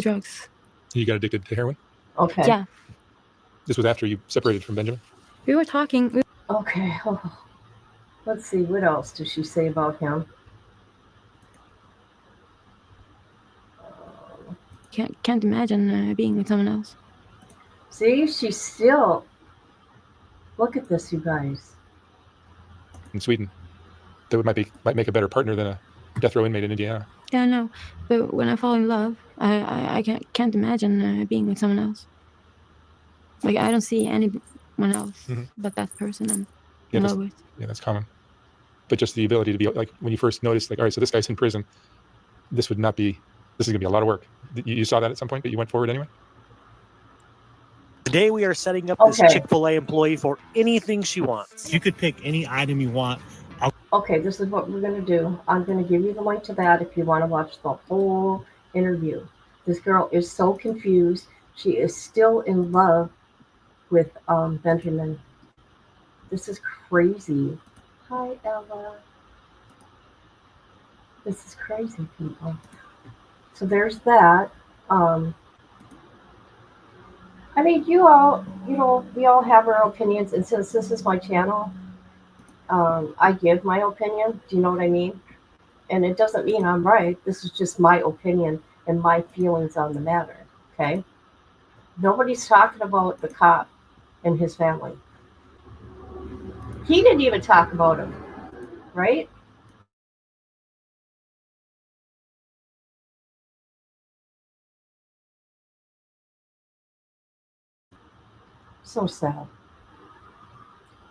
S10: drugs.
S11: You got addicted to heroin?
S2: Okay.
S10: Yeah.
S11: This was after you separated from Benjamin?
S10: We were talking.
S2: Okay. Oh. Let's see. What else does she say about him?
S10: Can't imagine being with someone else.
S2: See, she's still. Look at this, you guys.
S11: In Sweden. That might make a better partner than a death row inmate in Indiana.
S10: Yeah, I know. But when I fall in love, I can't imagine being with someone else. Like, I don't see anyone else but that person I'm in love with.
S11: Yeah, that's common. But just the ability to be like, when you first noticed, like, all right, so this guy's in prison. This is going to be a lot of work. You saw that at some point, but you went forward anyway?
S17: Today we are setting up this Chick-fil-A employee for anything she wants.
S18: You could pick any item you want.
S2: Okay, this is what we're going to do. I'm going to give you the link to that if you want to watch the whole interview. This girl is so confused. She is still in love with Benjamin. This is crazy. Hi, Ella. This is crazy, people. So there's that. I mean, we all have our opinions, and since this is my channel, I give my opinion. Do you know what I mean? And it doesn't mean I'm right. This is just my opinion and my feelings on the matter. Okay? Nobody's talking about the cop and his family. He didn't even talk about him, right? So sad.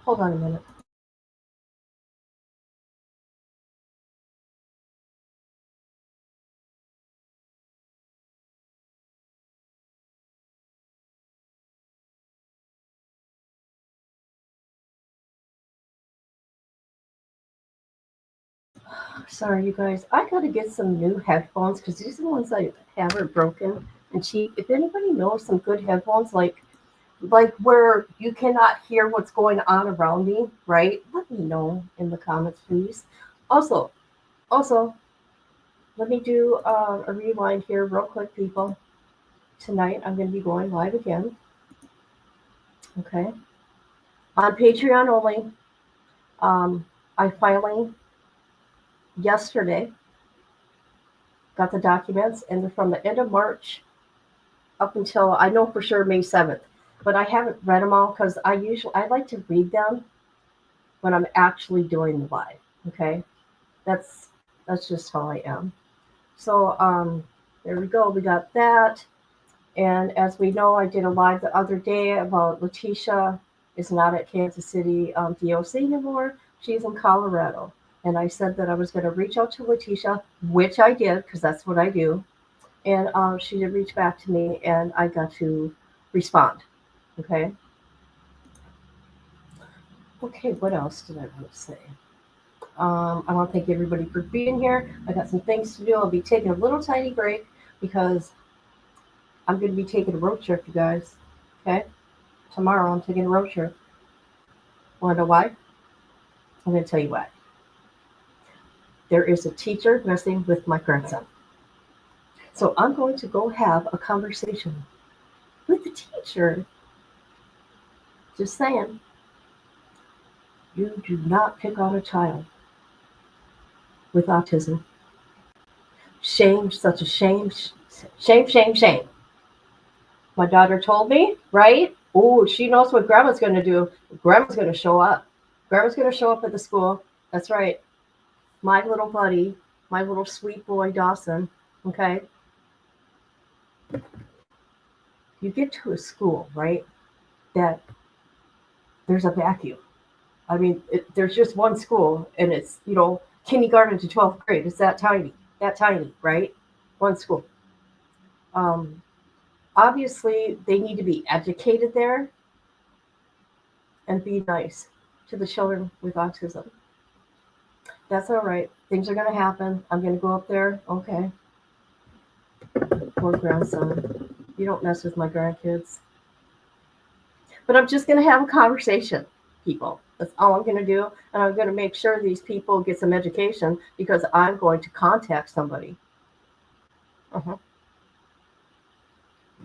S2: Hold on a minute. Sorry, you guys. I got to get some new headphones because these are the ones I have are broken and cheap. If anybody knows some good headphones, like where you cannot hear what's going on around me, right? Let me know in the comments, please. Also, let let me do a rewind here real quick, people. Tonight, I'm going to be going live again. Okay. On Patreon only. I finally, yesterday, got the documents, and they're from the end of March up until, I know for sure, May 7th. But I haven't read them all because I like to read them when I'm actually doing the live. Okay. That's just how I am. So there we go. We got that. And as we know, I did a live the other day about Letitia is not at Kansas City DOC anymore. She's in Colorado. And I said that I was going to reach out to Letitia, which I did, because that's what I do. And she did reach back to me, and I got to respond. Okay. Okay, what else did I want to say? I want to thank everybody for being here. I got some things to do. I'll be taking a little tiny break because I'm going to be taking a road trip, you guys. Okay? Tomorrow I'm taking a road trip. Want to know why? I'm going to tell you why. There is a teacher messing with my grandson. So I'm going to go have a conversation with the teacher. Just saying. You do not pick on a child with autism. Shame, such a shame. Shame, shame, shame. My daughter told me, right? Oh, she knows what Grandma's going to do. Grandma's going to show up. Grandma's going to show up at the school. That's right. My little buddy, my little sweet boy, Dawson, okay? You get to a school, right, that there's a vacuum. I mean, there's just one school, and it's, kindergarten to 12th grade. It's that tiny, right? One school. Obviously, they need to be educated there and be nice to the children with autism. That's all right. Things are going to happen. I'm going to go up there. Okay. Poor grandson. You don't mess with my grandkids. But I'm just going to have a conversation, people. That's all I'm going to do. And I'm going to make sure these people get some education because I'm going to contact somebody.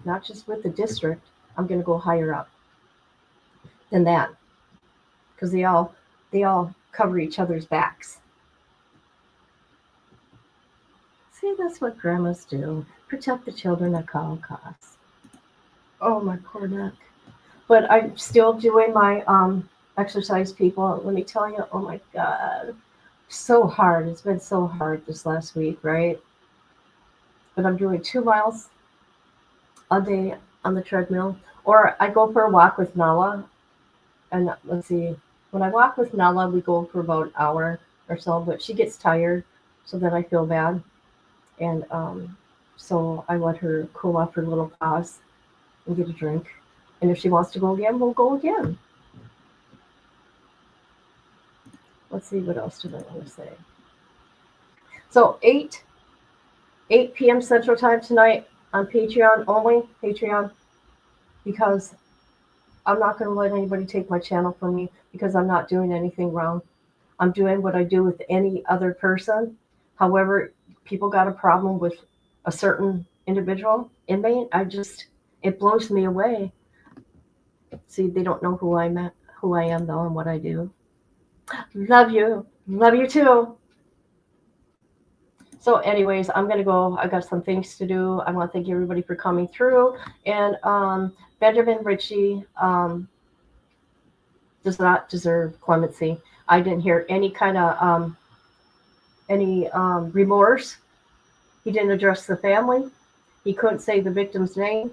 S2: Not just with the district. I'm going to go higher up than that. Because they all cover each other's backs. See, that's what grandmas do. Protect the children at all costs. Oh, my poor neck. But I'm still doing my exercise, people. Let me tell you, oh my God. So hard. It's been so hard this last week, right? But I'm doing 2 miles a day on the treadmill. Or I go for a walk with Nala. And let's see. When I walk with Nala, we go for about an hour or so. But she gets tired. So then I feel bad. And so I let her cool off her little paws and get a drink. And if she wants to go again, we'll go again. Let's see, what else did I want to say? So 8 p.m. Central Time tonight on Patreon only. Patreon. Because I'm not going to let anybody take my channel from me because I'm not doing anything wrong. I'm doing what I do with any other person. However, people got a problem with a certain individual, inmate. It blows me away. See, they don't know who I am though, and what I do. Love you too. So anyways, I'm going to go. I got some things to do. I want to thank everybody for coming through. And Benjamin Ritchie does not deserve clemency. I didn't hear any kind of remorse. He didn't address the family. He couldn't say the victim's name.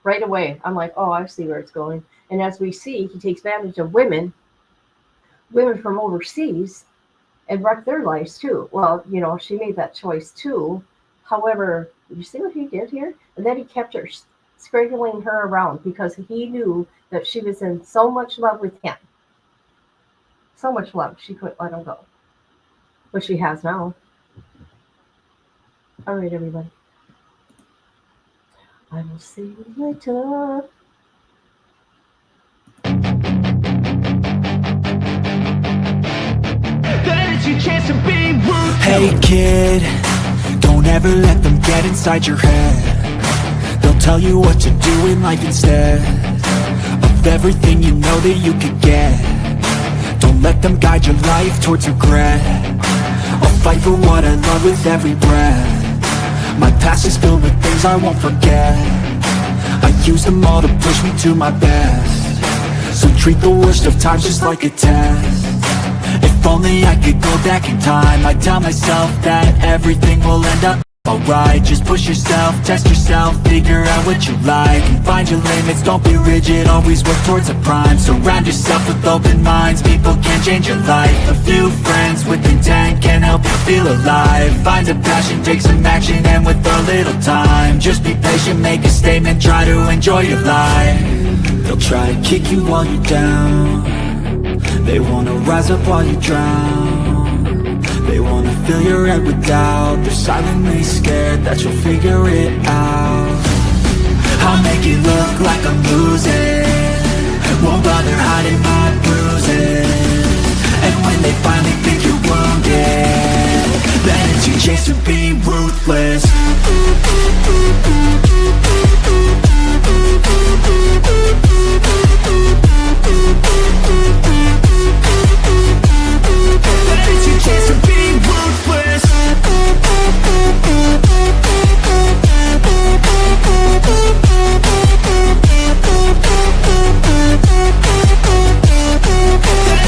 S2: Right away, I'm like, oh, I see where it's going. And as we see, he takes advantage of women from overseas, and wreck their lives too. Well, she made that choice too. However, you see what he did here? And then he kept her strangling her around because he knew that she was in so much love with him. So much love, she couldn't let him go. But she has now. All right, everybody. I will see you later.
S1: Hey kid, ever let them get inside your head. They'll tell you what to do in life instead of everything you know that you could get. Don't let them guide your life towards regret. I'll fight for what I love with every breath. My past is filled with things I won't forget. I use them all to push me to my best. So treat the worst of times just like a test. If only I could go back in time, I'd tell myself that everything will end up alright. Just push yourself, test yourself, figure out what you like, and find your limits, don't be rigid, always work towards a prime. Surround yourself with open minds, people can change your life. A few friends with intent can help you feel alive. Find a passion, take some action, and with a little time, just be patient, make a statement, try to enjoy your life. They'll try to kick you while you're down. They wanna rise up while you drown. They wanna fill your head with doubt. They're silently scared that you'll figure it out. I'll make it look like I'm losing, won't bother hiding my bruises. And when they finally think you're wounded, then it's your chance to be ruthless. It's your chance to be ruthless.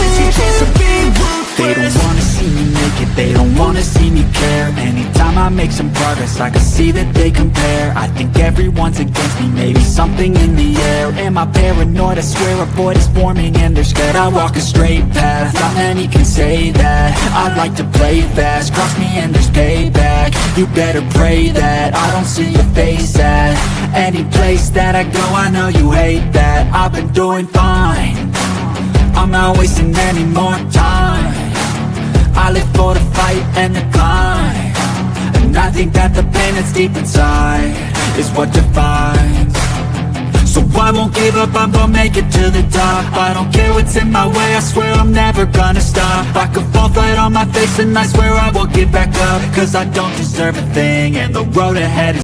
S1: It's your chance to be ruthless. They don't wanna see me make it, they don't wanna see me care. Anytime I make some progress, I can see that they compare. I think everyone's against me, maybe something in the air. Am I paranoid? I swear a void is forming and they're scared. I walk a straight path, not many can say that. I'd like to play fast, cross me and there's payback. You better pray that I don't see your face at any place that I go. I know you hate that. I've been doing fine, I'm not wasting any more time. I live for the fight and the climb, and I think that the pain that's deep inside is what defines. So I won't give up, I'm gonna make it to the top. I don't care what's in my way, I swear I'm never gonna stop. I could fall flat on my face and I swear I won't get back up, cause I don't deserve a thing, and the road ahead is